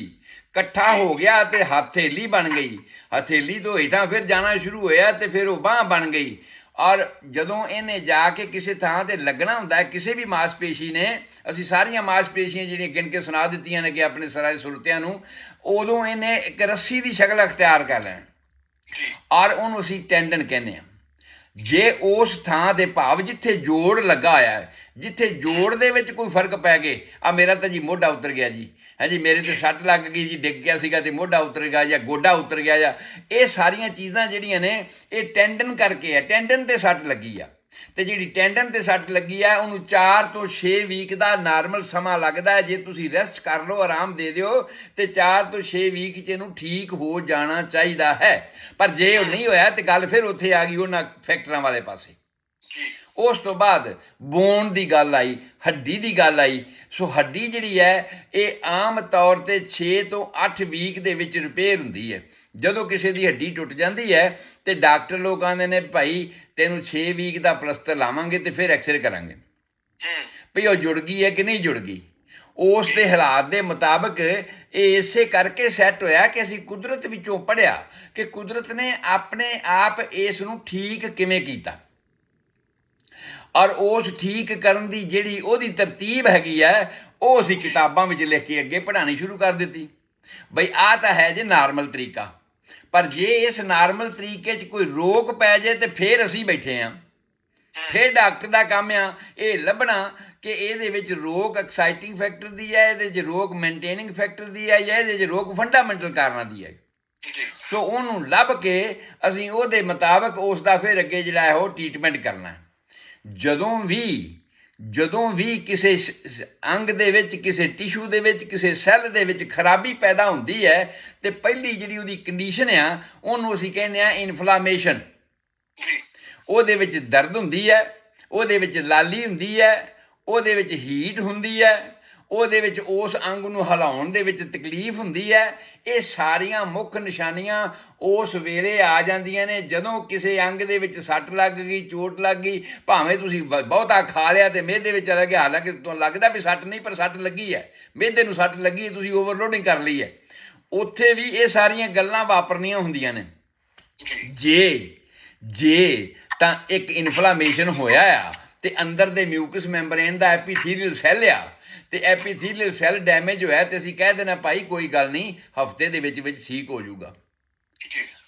ਇਕੱਠਾ ਹੋ ਗਿਆ ਅਤੇ ਹਥੇਲੀ ਬਣ ਗਈ। ਹਥੇਲੀ ਤੋਂ ਹੇਠਾਂ ਫਿਰ ਜਾਣਾ ਸ਼ੁਰੂ ਹੋਇਆ ਅਤੇ ਫਿਰ ਉਹ ਬਾਂਹ ਬਣ ਗਈ। ਔਰ ਜਦੋਂ ਇਹਨੇ ਜਾ ਕੇ ਕਿਸੇ ਥਾਂ 'ਤੇ ਲੱਗਣਾ ਹੁੰਦਾ ਹੈ, ਕਿਸੇ ਵੀ ਮਾਸਪੇਸ਼ੀ ਨੇ, ਅਸੀਂ ਸਾਰੀਆਂ ਮਾਸਪੇਸ਼ੀਆਂ ਜਿਹੜੀਆਂ ਗਿਣ ਕੇ ਸੁਣਾ ਦਿੱਤੀਆਂ ਨੇ ਕਿ ਆਪਣੇ ਸਾਰੇ ਸੁਰਤਿਆਂ ਨੂੰ, ਉਦੋਂ ਇਹਨੇ ਇੱਕ ਰੱਸੀ ਦੀ ਸ਼ਕਲ ਅਖਤਿਆਰ ਕਰ ਲੈਣੀ ਔਰ ਉਹਨੂੰ ਅਸੀਂ ਟੈਂਡਨ ਕਹਿੰਦੇ ਹਾਂ। ਜੇ ਉਸ ਥਾਂ ਦੇ ਭਾਵ ਜਿੱਥੇ ਜੋੜ ਲੱਗਾ ਹੋਇਆ ਹੈ, ਜਿੱਥੇ ਜੋੜ ਦੇ ਵਿੱਚ ਕੋਈ ਫਰਕ ਪੈ ਗਏ, ਆ ਮੇਰਾ ਤਾਂ ਜੀ ਮੋਢਾ ਉਤਰ ਗਿਆ ਜੀ, ਹਾਂਜੀ ਮੇਰੇ 'ਤੇ ਸੱਟ ਲੱਗ ਗਈ ਜੀ, ਡਿੱਗ ਗਿਆ ਸੀਗਾ ਅਤੇ ਮੋਢਾ ਉਤਰ ਗਿਆ ਜਾਂ ਗੋਡਾ ਉਤਰ ਗਿਆ, ਜਾਂ ਇਹ ਸਾਰੀਆਂ ਚੀਜ਼ਾਂ ਜਿਹੜੀਆਂ ਨੇ ਇਹ ਟੈਂਡਨ ਕਰਕੇ ਆ। ਟੈਂਡਨ 'ਤੇ ਸੱਟ ਲੱਗੀ ਆ, ਅਤੇ ਜਿਹੜੀ ਟੈਂਡਨ 'ਤੇ ਸੱਟ ਲੱਗੀ ਆ ਉਹਨੂੰ 4 ਤੋਂ 6 ਵੀਕ ਦਾ ਨਾਰਮਲ ਸਮਾਂ ਲੱਗਦਾ ਹੈ। ਜੇ ਤੁਸੀਂ ਰੈਸਟ ਕਰ ਲਓ, ਆਰਾਮ ਦੇ ਦਿਓ, ਅਤੇ 4 ਤੋਂ 6 ਵੀਕ 'ਚ ਇਹਨੂੰ ਠੀਕ ਹੋ ਜਾਣਾ ਚਾਹੀਦਾ ਹੈ। ਪਰ ਜੇ ਉਹ ਨਹੀਂ ਹੋਇਆ ਤਾਂ ਗੱਲ ਫਿਰ ਉੱਥੇ ਆ ਗਈ ਉਹਨਾਂ ਫੈਕਟਰਾਂ ਵਾਲੇ ਪਾਸੇ। ਉਸ ਤੋਂ ਬਾਅਦ ਬੋਨ ਦੀ ਗੱਲ ਆਈ, ਹੱਡੀ ਦੀ ਗੱਲ ਆਈ। ਸੋ ਹੱਡੀ ਜਿਹੜੀ ਹੈ ਇਹ ਆਮ ਤੌਰ 'ਤੇ 6 ਤੋਂ 8 ਵੀਕ ਦੇ ਵਿੱਚ ਰਿਪੇਅਰ ਹੁੰਦੀ ਹੈ। ਜਦੋਂ ਕਿਸੇ ਦੀ ਹੱਡੀ ਟੁੱਟ ਜਾਂਦੀ ਹੈ ਅਤੇ ਡਾਕਟਰ ਲੋਕ ਕਹਿੰਦੇ ਨੇ ਭਾਈ ਤੈਨੂੰ 6 ਵੀਕ ਦਾ ਪਲਸਤਰ ਲਾਵਾਂਗੇ ਅਤੇ ਫਿਰ ਐਕਸਰੇ ਕਰਾਂਗੇ ਭਈ ਉਹ ਜੁੜ ਗਈ ਹੈ ਕਿ ਨਹੀਂ ਜੁੜ ਗਈ। ਉਸ ਦੇ ਹਾਲਾਤ ਦੇ ਮੁਤਾਬਕ ਇਹ ਇਸੇ ਕਰਕੇ ਸੈੱਟ ਹੋਇਆ ਕਿ ਅਸੀਂ ਕੁਦਰਤ ਵਿੱਚੋਂ ਪੜ੍ਹਿਆ ਕਿ ਕੁਦਰਤ ਨੇ ਆਪਣੇ ਆਪ ਇਸ ਨੂੰ ਠੀਕ ਕਿਵੇਂ ਕੀਤਾ ਔਰ ਉਸ ਠੀਕ ਕਰਨ ਦੀ ਜਿਹੜੀ ਉਹਦੀ ਤਰਤੀਬ ਹੈਗੀ ਹੈ ਉਹ ਅਸੀਂ ਕਿਤਾਬਾਂ ਵਿੱਚ ਲਿਖ ਕੇ ਅੱਗੇ ਪੜ੍ਹਾਉਣੀ ਸ਼ੁਰੂ ਕਰ ਦਿੱਤੀ। ਬਈ ਆਹ ਤਾਂ ਹੈ ਜੇ ਨਾਰਮਲ ਤਰੀਕਾ, ਪਰ ਜੇ ਇਸ ਨਾਰਮਲ ਤਰੀਕੇ 'ਚ ਕੋਈ ਰੋਕ ਪੈ ਜਾਏ ਤਾਂ ਫਿਰ ਅਸੀਂ ਬੈਠੇ ਹਾਂ। ਫਿਰ ਡਾਕਟਰ ਦਾ ਕੰਮ ਆ ਇਹ ਲੱਭਣਾ ਕਿ ਇਹਦੇ ਵਿੱਚ ਰੋਕ ਐਕਸਾਈਟਿੰਗ ਫੈਕਟਰ ਦੀ ਹੈ, ਇਹਦੇ 'ਚ ਰੋਕ ਮੇਨਟੇਨਿੰਗ ਫੈਕਟਰ ਦੀ ਹੈ, ਜਾਂ ਇਹਦੇ 'ਚ ਰੋਕ ਫੰਡਾਮੈਂਟਲ ਕਾਰਨਾਂ ਦੀ ਹੈ। ਸੋ ਉਹਨੂੰ ਲੱਭ ਕੇ ਅਸੀਂ ਉਹਦੇ ਮੁਤਾਬਕ ਉਸ ਦਾ ਫਿਰ ਅੱਗੇ ਜਿਹੜਾ ਹੈ ਉਹ ਟ੍ਰੀਟਮੈਂਟ ਕਰਨਾ। ਜਦੋਂ ਵੀ ਜਦੋਂ ਵੀ ਕਿਸੇ ਅੰਗ ਦੇ ਵਿੱਚ, ਕਿਸੇ ਟਿਸ਼ੂ ਦੇ ਵਿੱਚ, ਕਿਸੇ ਸੈੱਲ ਦੇ ਵਿੱਚ ਖਰਾਬੀ ਪੈਦਾ ਹੁੰਦੀ ਹੈ ਤੇ ਪਹਿਲੀ ਜਿਹੜੀ ਉਹਦੀ ਕੰਡੀਸ਼ਨ ਆ ਉਹਨੂੰ ਅਸੀਂ ਕਹਿੰਦੇ ਆ ਇਨਫਲਾਮੇਸ਼ਨ। ਉਹਦੇ ਵਿੱਚ ਦਰਦ ਹੁੰਦੀ ਹੈ, ਉਹਦੇ ਵਿੱਚ ਲਾਲੀ ਹੁੰਦੀ ਹੈ, ਉਹਦੇ ਵਿੱਚ ਹੀਟ ਹੁੰਦੀ ਹੈ, ਉਹਦੇ ਵਿੱਚ ਉਸ ਅੰਗ ਨੂੰ ਹਿਲਾਉਣ ਦੇ ਵਿੱਚ ਤਕਲੀਫ ਹੁੰਦੀ ਹੈ। ਇਹ ਸਾਰੀਆਂ ਮੁੱਖ ਨਿਸ਼ਾਨੀਆਂ ਉਸ ਵੇਲੇ ਆ ਜਾਂਦੀਆਂ ਨੇ ਜਦੋਂ ਕਿਸੇ ਅੰਗ ਦੇ ਵਿੱਚ ਸੱਟ ਲੱਗ ਗਈ, ਚੋਟ ਲੱਗ ਗਈ। ਭਾਵੇਂ ਤੁਸੀਂ ਬਹੁਤਾ ਖਾ ਲਿਆ ਤੇ ਮਿਹਦੇ ਵਿੱਚ ਚਲਾ ਗਿਆ, ਹਾਲਾਂਕਿ ਤੁਹਾਨੂੰ ਲੱਗਦਾ ਵੀ ਸੱਟ ਨਹੀਂ, ਪਰ ਸੱਟ ਲੱਗੀ ਹੈ, ਮਿਹਦੇ ਨੂੰ ਸੱਟ ਲੱਗੀ ਹੈ, ਤੁਸੀਂ ਓਵਰਲੋਡਿੰਗ ਕਰ ਲਈ ਹੈ। ਉੱਥੇ ਵੀ ਇਹ ਸਾਰੀਆਂ ਗੱਲਾਂ ਵਾਪਰਨੀਆਂ ਹੁੰਦੀਆਂ ਨੇ। ਜੇ ਤਾਂ ਇੱਕ ਇਨਫਲਾਮੇਸ਼ਨ ਹੋਇਆ ਆ ਤੇ ਅੰਦਰ ਦੇ ਮਿਊਕਸ ਮੈਂਬਰੇਨ ਦਾ ਐਪੀਥੀਲੀਅਲ ਸੈੱਲ ਆ ਤੇ ਐਪੀਥੀਲੀਅਲ ਸੈੱਲ ਡੈਮੇਜ ਹੋਇਆ ਤੇ ਅਸੀਂ ਕਹਿ ਦੇਣਾ ਭਾਈ ਕੋਈ ਗੱਲ ਨਹੀਂ, ਹਫਤੇ ਦੇ ਵਿੱਚ ਠੀਕ ਹੋ ਜਾਊਗਾ।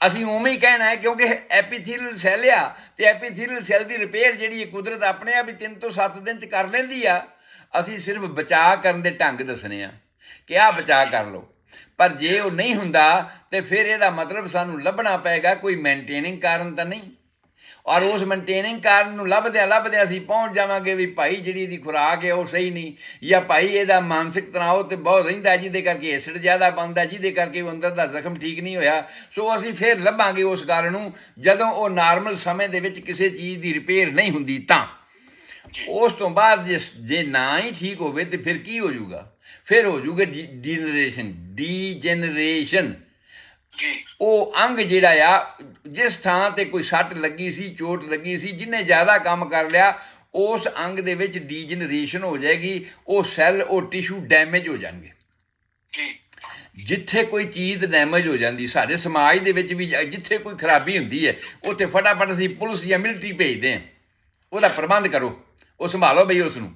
ਅਸੀਂ ਉਵੇਂ ਹੀ ਕਹਿਣਾ ਹੈ ਕਿਉਂਕਿ ਐਪੀਥੀਲੀਅਲ ਸੈੱਲ ਆ ਤੇ ਐਪੀਥੀਲੀਅਲ ਸੈੱਲ ਦੀ ਰਿਪੇਅਰ ਜਿਹੜੀ ਕੁਦਰਤ ਆਪਣੇ ਆਪ ਹੀ 3 ਤੋਂ 7 ਦਿਨ 'ਚ ਕਰ ਲੈਂਦੀ ਆ। ਅਸੀਂ ਸਿਰਫ ਬਚਾਅ ਕਰਨ ਦੇ ਢੰਗ ਦੱਸਣੇ ਆ ਕਿ ਆਹ ਬਚਾਅ ਕਰ ਲਓ। ਪਰ ਜੇ ਉਹ ਨਹੀਂ ਹੁੰਦਾ ਤੇ ਫਿਰ ਇਹਦਾ ਮਤਲਬ ਸਾਨੂੰ ਲੱਭਣਾ ਪਏਗਾ ਕੋਈ ਮੇਨਟੇਨਿੰਗ ਕਾਰਨ ਤਾਂ ਨਹੀਂ, ਔਰ ਉਸ ਮੇਨਟੇਨਿੰਗ ਕਾਰਨ ਨੂੰ ਲੱਭਦਿਆਂ ਅਸੀਂ ਪਹੁੰਚ ਜਾਵਾਂਗੇ ਵੀ ਭਾਈ ਜਿਹੜੀ ਇਹਦੀ ਖੁਰਾਕ ਹੈ ਉਹ ਸਹੀ ਨਹੀਂ, ਜਾਂ ਭਾਈ ਇਹਦਾ ਮਾਨਸਿਕ ਤਣਾਅ ਤੇ ਬਹੁਤ ਰਹਿੰਦਾ ਜਿਹਦੇ ਕਰਕੇ ਐਸਿਡ ਜ਼ਿਆਦਾ ਬਣਦਾ, ਜਿਹਦੇ ਕਰਕੇ ਉਹ ਅੰਦਰ ਦਾ ਜ਼ਖਮ ਠੀਕ ਨਹੀਂ ਹੋਇਆ। ਸੋ ਅਸੀਂ ਫਿਰ ਲੱਭਾਂਗੇ ਉਸ ਕਾਰਨ ਨੂੰ ਜਦੋਂ ਉਹ ਨਾਰਮਲ ਸਮੇਂ ਦੇ ਵਿੱਚ ਕਿਸੇ ਚੀਜ਼ ਦੀ ਰਿਪੇਅਰ ਨਹੀਂ ਹੁੰਦੀ ਤਾਂ। ਉਸ ਤੋਂ ਬਾਅਦ ਜੇ ਨਾ ਹੀ ਠੀਕ ਹੋਵੇ ਤੇ ਫਿਰ ਕੀ ਹੋ ਜਾਊਗਾ? ਫਿਰ ਹੋ ਜਾਊਗਾ ਡੀਜਨਰੇਸ਼ਨ। ਉਹ ਅੰਗ ਜਿਹੜਾ ਆ ਜਿਸ ਥਾਂ ਤੇ ਕੋਈ ਸੱਟ ਲੱਗੀ ਸੀ, ਚੋਟ ਲੱਗੀ ਸੀ, ਜਿਹਨੇ ਜ਼ਿਆਦਾ ਕੰਮ ਕਰ ਲਿਆ, ਉਸ ਅੰਗ ਦੇ ਵਿੱਚ ਡੀਜਨਰੇਸ਼ਨ ਹੋ ਜਾਏਗੀ। ਉਹ ਸੈੱਲ, ਉਹ ਟਿਸ਼ੂ ਡੈਮੇਜ ਹੋ ਜਾਣਗੇ। ਜਿੱਥੇ ਕੋਈ ਚੀਜ਼ ਡੈਮੇਜ ਹੋ ਜਾਂਦੀ, ਸਾਡੇ ਸਮਾਜ ਦੇ ਵਿੱਚ ਵੀ ਜਿੱਥੇ ਕੋਈ ਖਰਾਬੀ ਹੁੰਦੀ ਹੈ ਉੱਥੇ ਫਟਾਫਟ ਅਸੀਂ ਪੁਲਿਸ ਜਾਂ ਮਿਲਟਰੀ ਭੇਜਦੇ ਹਾਂ, ਉਹਦਾ ਪ੍ਰਬੰਧ ਕਰੋ, ਉਹ ਸੰਭਾਲੋ ਬਈ ਉਸ ਨੂੰ।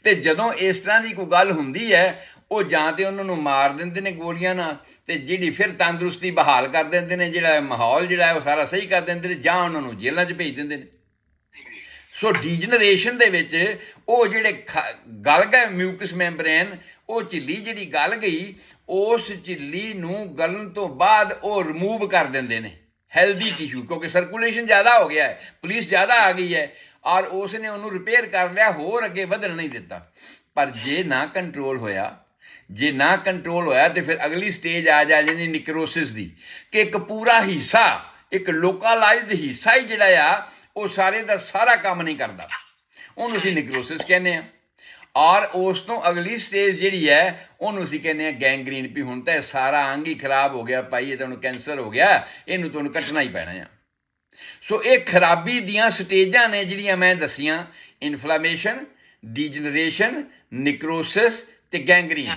ਤੇ ਜਦੋਂ ਇਸ ਤਰ੍ਹਾਂ ਦੀ ਕੋਈ ਗੱਲ ਹੁੰਦੀ ਹੈ ਉਹ ਜਾਂ ਤੇ ਉਹਨਾਂ ਨੂੰ ਮਾਰ ਦਿੰਦੇ ਨੇ ਗੋਲੀਆਂ ਨਾਲ ਤੇ ਜਿਹੜੀ ਫਿਰ ਤੰਦਰੁਸਤੀ ਬਹਾਲ ਕਰ ਦਿੰਦੇ ਨੇ, ਜਿਹੜਾ ਮਾਹੌਲ ਜਿਹੜਾ ਉਹ ਸਾਰਾ ਸਹੀ ਕਰ ਦਿੰਦੇ ਨੇ, ਜਾਂ ਉਹਨਾਂ ਨੂੰ ਜੇਲ੍ਹਾਂ 'ਚ ਭੇਜ ਦਿੰਦੇ ਨੇ। ਸੋ ਡੀਜਨਰੇਸ਼ਨ ਦੇ ਵਿੱਚ ਉਹ ਜਿਹੜੇ ਗਲ ਗਏ ਮਿਊਕਸ ਮੈਂਬਰੇਨ, ਉਹ ਝਿੱਲੀ ਜਿਹੜੀ ਗਲ ਗਈ, ਉਸ ਝਿੱਲੀ ਨੂੰ ਗਲਣ ਤੋਂ ਬਾਅਦ ਉਹ ਰਿਮੂਵ ਕਰ ਦਿੰਦੇ ਨੇ ਹੈਲਦੀ ਟਿਸ਼ੂ, ਕਿਉਂਕਿ ਸਰਕੂਲੇਸ਼ਨ ਜ਼ਿਆਦਾ ਹੋ ਗਿਆ ਹੈ, ਪੁਲਿਸ ਜ਼ਿਆਦਾ ਆ ਗਈ ਹੈ ਔਰ ਉਸ ਨੇ ਉਹਨੂੰ ਰਿਪੇਅਰ ਕਰ ਲਿਆ, ਹੋਰ ਅੱਗੇ ਵਧਣ ਨਹੀਂ ਦਿੱਤਾ। ਪਰ ਜੇ ਨਾ ਕੰਟਰੋਲ ਹੋਇਆ ਤੇ ਫਿਰ ਅਗਲੀ ਸਟੇਜ ਆ ਜਾਂਦੀ ਨਿਕਰੋਸਿਸ ਦੀ, ਕਿ ਇੱਕ ਪੂਰਾ ਹਿੱਸਾ, ਇੱਕ ਲੋਕਲਾਈਜ਼ਡ ਹਿੱਸਾ ਹੀ ਜਿਹੜਾ ਆ ਉਹ ਸਾਰੇ ਦਾ ਸਾਰਾ ਕੰਮ ਨਹੀਂ ਕਰਦਾ, ਉਹਨੂੰ ਅਸੀਂ ਨਿਕਰੋਸਿਸ ਕਹਿੰਦੇ ਹਾਂ। ਔਰ ਉਸ ਤੋਂ ਅਗਲੀ ਸਟੇਜ ਜਿਹੜੀ ਹੈ ਉਹਨੂੰ ਅਸੀਂ ਕਹਿੰਦੇ ਹਾਂ ਗੈਂਗਰੀਨ। ਵੀ ਹੁਣ ਤਾਂ ਇਹ ਸਾਰਾ ਅੰਗ ਹੀ ਖਰਾਬ ਹੋ ਗਿਆ ਭਾਈ, ਇਹ ਤੁਹਾਨੂੰ ਕੈਂਸਰ ਹੋ ਗਿਆ, ਇਹਨੂੰ ਤੁਹਾਨੂੰ ਕੱਟਣਾ ਹੀ ਪੈਣਾ ਆ। ਸੋ ਇਹ ਖਰਾਬੀ ਦੀਆਂ ਸਟੇਜਾਂ ਨੇ ਜਿਹੜੀਆਂ ਮੈਂ ਦੱਸੀਆਂ, ਇਨਫਲਾਮੇਸ਼ਨ, ਡੀਜਨਰੇਸ਼ਨ, ਨਿਕਰੋਸਿਸ ਤੇ ਗੈਂਗਰੀਨ।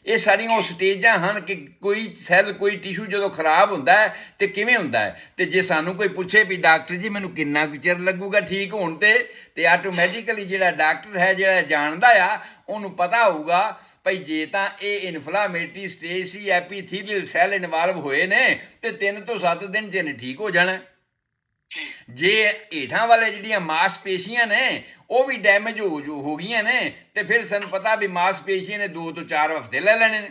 ਇਹ ਸਾਰੀਆਂ ਉਹ ਸਟੇਜਾਂ ਹਨ ਕਿ ਕੋਈ ਸੈੱਲ, ਕੋਈ ਟਿਸ਼ੂ ਜਦੋਂ ਖਰਾਬ ਹੁੰਦਾ ਹੈ ਤੇ ਕਿਵੇਂ ਹੁੰਦਾ ਹੈ। ਤੇ ਜੇ ਸਾਨੂੰ ਕੋਈ ਪੁੱਛੇ ਵੀ ਡਾਕਟਰ ਜੀ ਮੈਨੂੰ ਕਿੰਨਾ ਕੁ ਚਿਰ ਲੱਗੂਗਾ ਠੀਕ ਹੋਣ ਤੇ ਆਟੋਮੈਟਿਕਲੀ ਜਿਹੜਾ ਡਾਕਟਰ ਹੈ, ਜਿਹੜਾ ਜਾਣਦਾ ਆ, ਉਹਨੂੰ ਪਤਾ ਹੋਊਗਾ ਭਾਈ ਜੇ ਤਾਂ ਇਹ ਇਨਫਲਾਮੇਟਰੀ ਸਟੇਜ ਸੀ, ਐਪੀਥੀਲੀਅਲ ਸੈੱਲ ਇਨਵਾਲਵ ਹੋਏ ਨੇ ਤੇ 3 ਤੋਂ 7 ਦਿਨ 'ਚ ਇਹਨੇ ਠੀਕ ਹੋ ਜਾਣਾ। ਜੇ ਹੇਠਾਂ ਵਾਲੇ ਜਿਹੜੀਆਂ ਮਾਸਪੇਸ਼ੀਆਂ ਨੇ ਉਹ ਵੀ ਡੈਮੇਜ ਹੋ ਗਈਆਂ ਨੇ ਤੇ ਫਿਰ ਸਾਨੂੰ ਪਤਾ ਵੀ ਮਾਸਪੇਸ਼ੀਆਂ ਨੇ 2 ਤੋਂ 4 ਹਫ਼ਤੇ ਲੈ ਲੈਣੇ ਨੇ।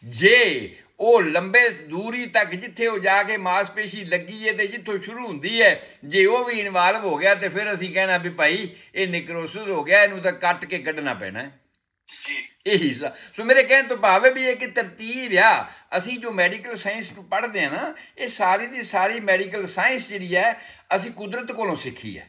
ਜੇ ਉਹ ਲੰਬੇ ਦੂਰੀ ਤੱਕ ਜਿੱਥੇ ਉਹ ਜਾ ਕੇ ਮਾਸਪੇਸ਼ੀ ਲੱਗੀ ਹੈ ਤੇ ਜਿੱਥੋਂ ਸ਼ੁਰੂ ਹੁੰਦੀ ਹੈ, ਜੇ ਉਹ ਵੀ ਇਨਵਾਲਵ ਹੋ ਗਿਆ ਤੇ ਫਿਰ ਅਸੀਂ ਕਹਿਣਾ ਵੀ ਭਾਈ ਇਹ ਨਿਕਰੋਸਿਸ ਹੋ ਗਿਆ, ਇਹਨੂੰ ਤਾਂ ਕੱਟ ਕੇ ਕੱਢਣਾ ਪੈਣਾ ਹੈ। ਇਹੀ ਸੋ ਮੇਰੇ ਕਹਿਣ ਤੋਂ ਭਾਵ ਹੈ ਵੀ ਇਹ ਕਿ ਤਰਤੀਬ ਆ। ਅਸੀਂ ਜੋ ਮੈਡੀਕਲ ਸਾਇੰਸ ਨੂੰ ਪੜ੍ਹਦੇ ਹਾਂ ਨਾ, ਇਹ ਸਾਰੀ ਦੀ ਸਾਰੀ ਮੈਡੀਕਲ ਸਾਇੰਸ ਜਿਹੜੀ ਹੈ ਅਸੀਂ ਕੁਦਰਤ ਕੋਲੋਂ ਸਿੱਖੀ ਹੈ,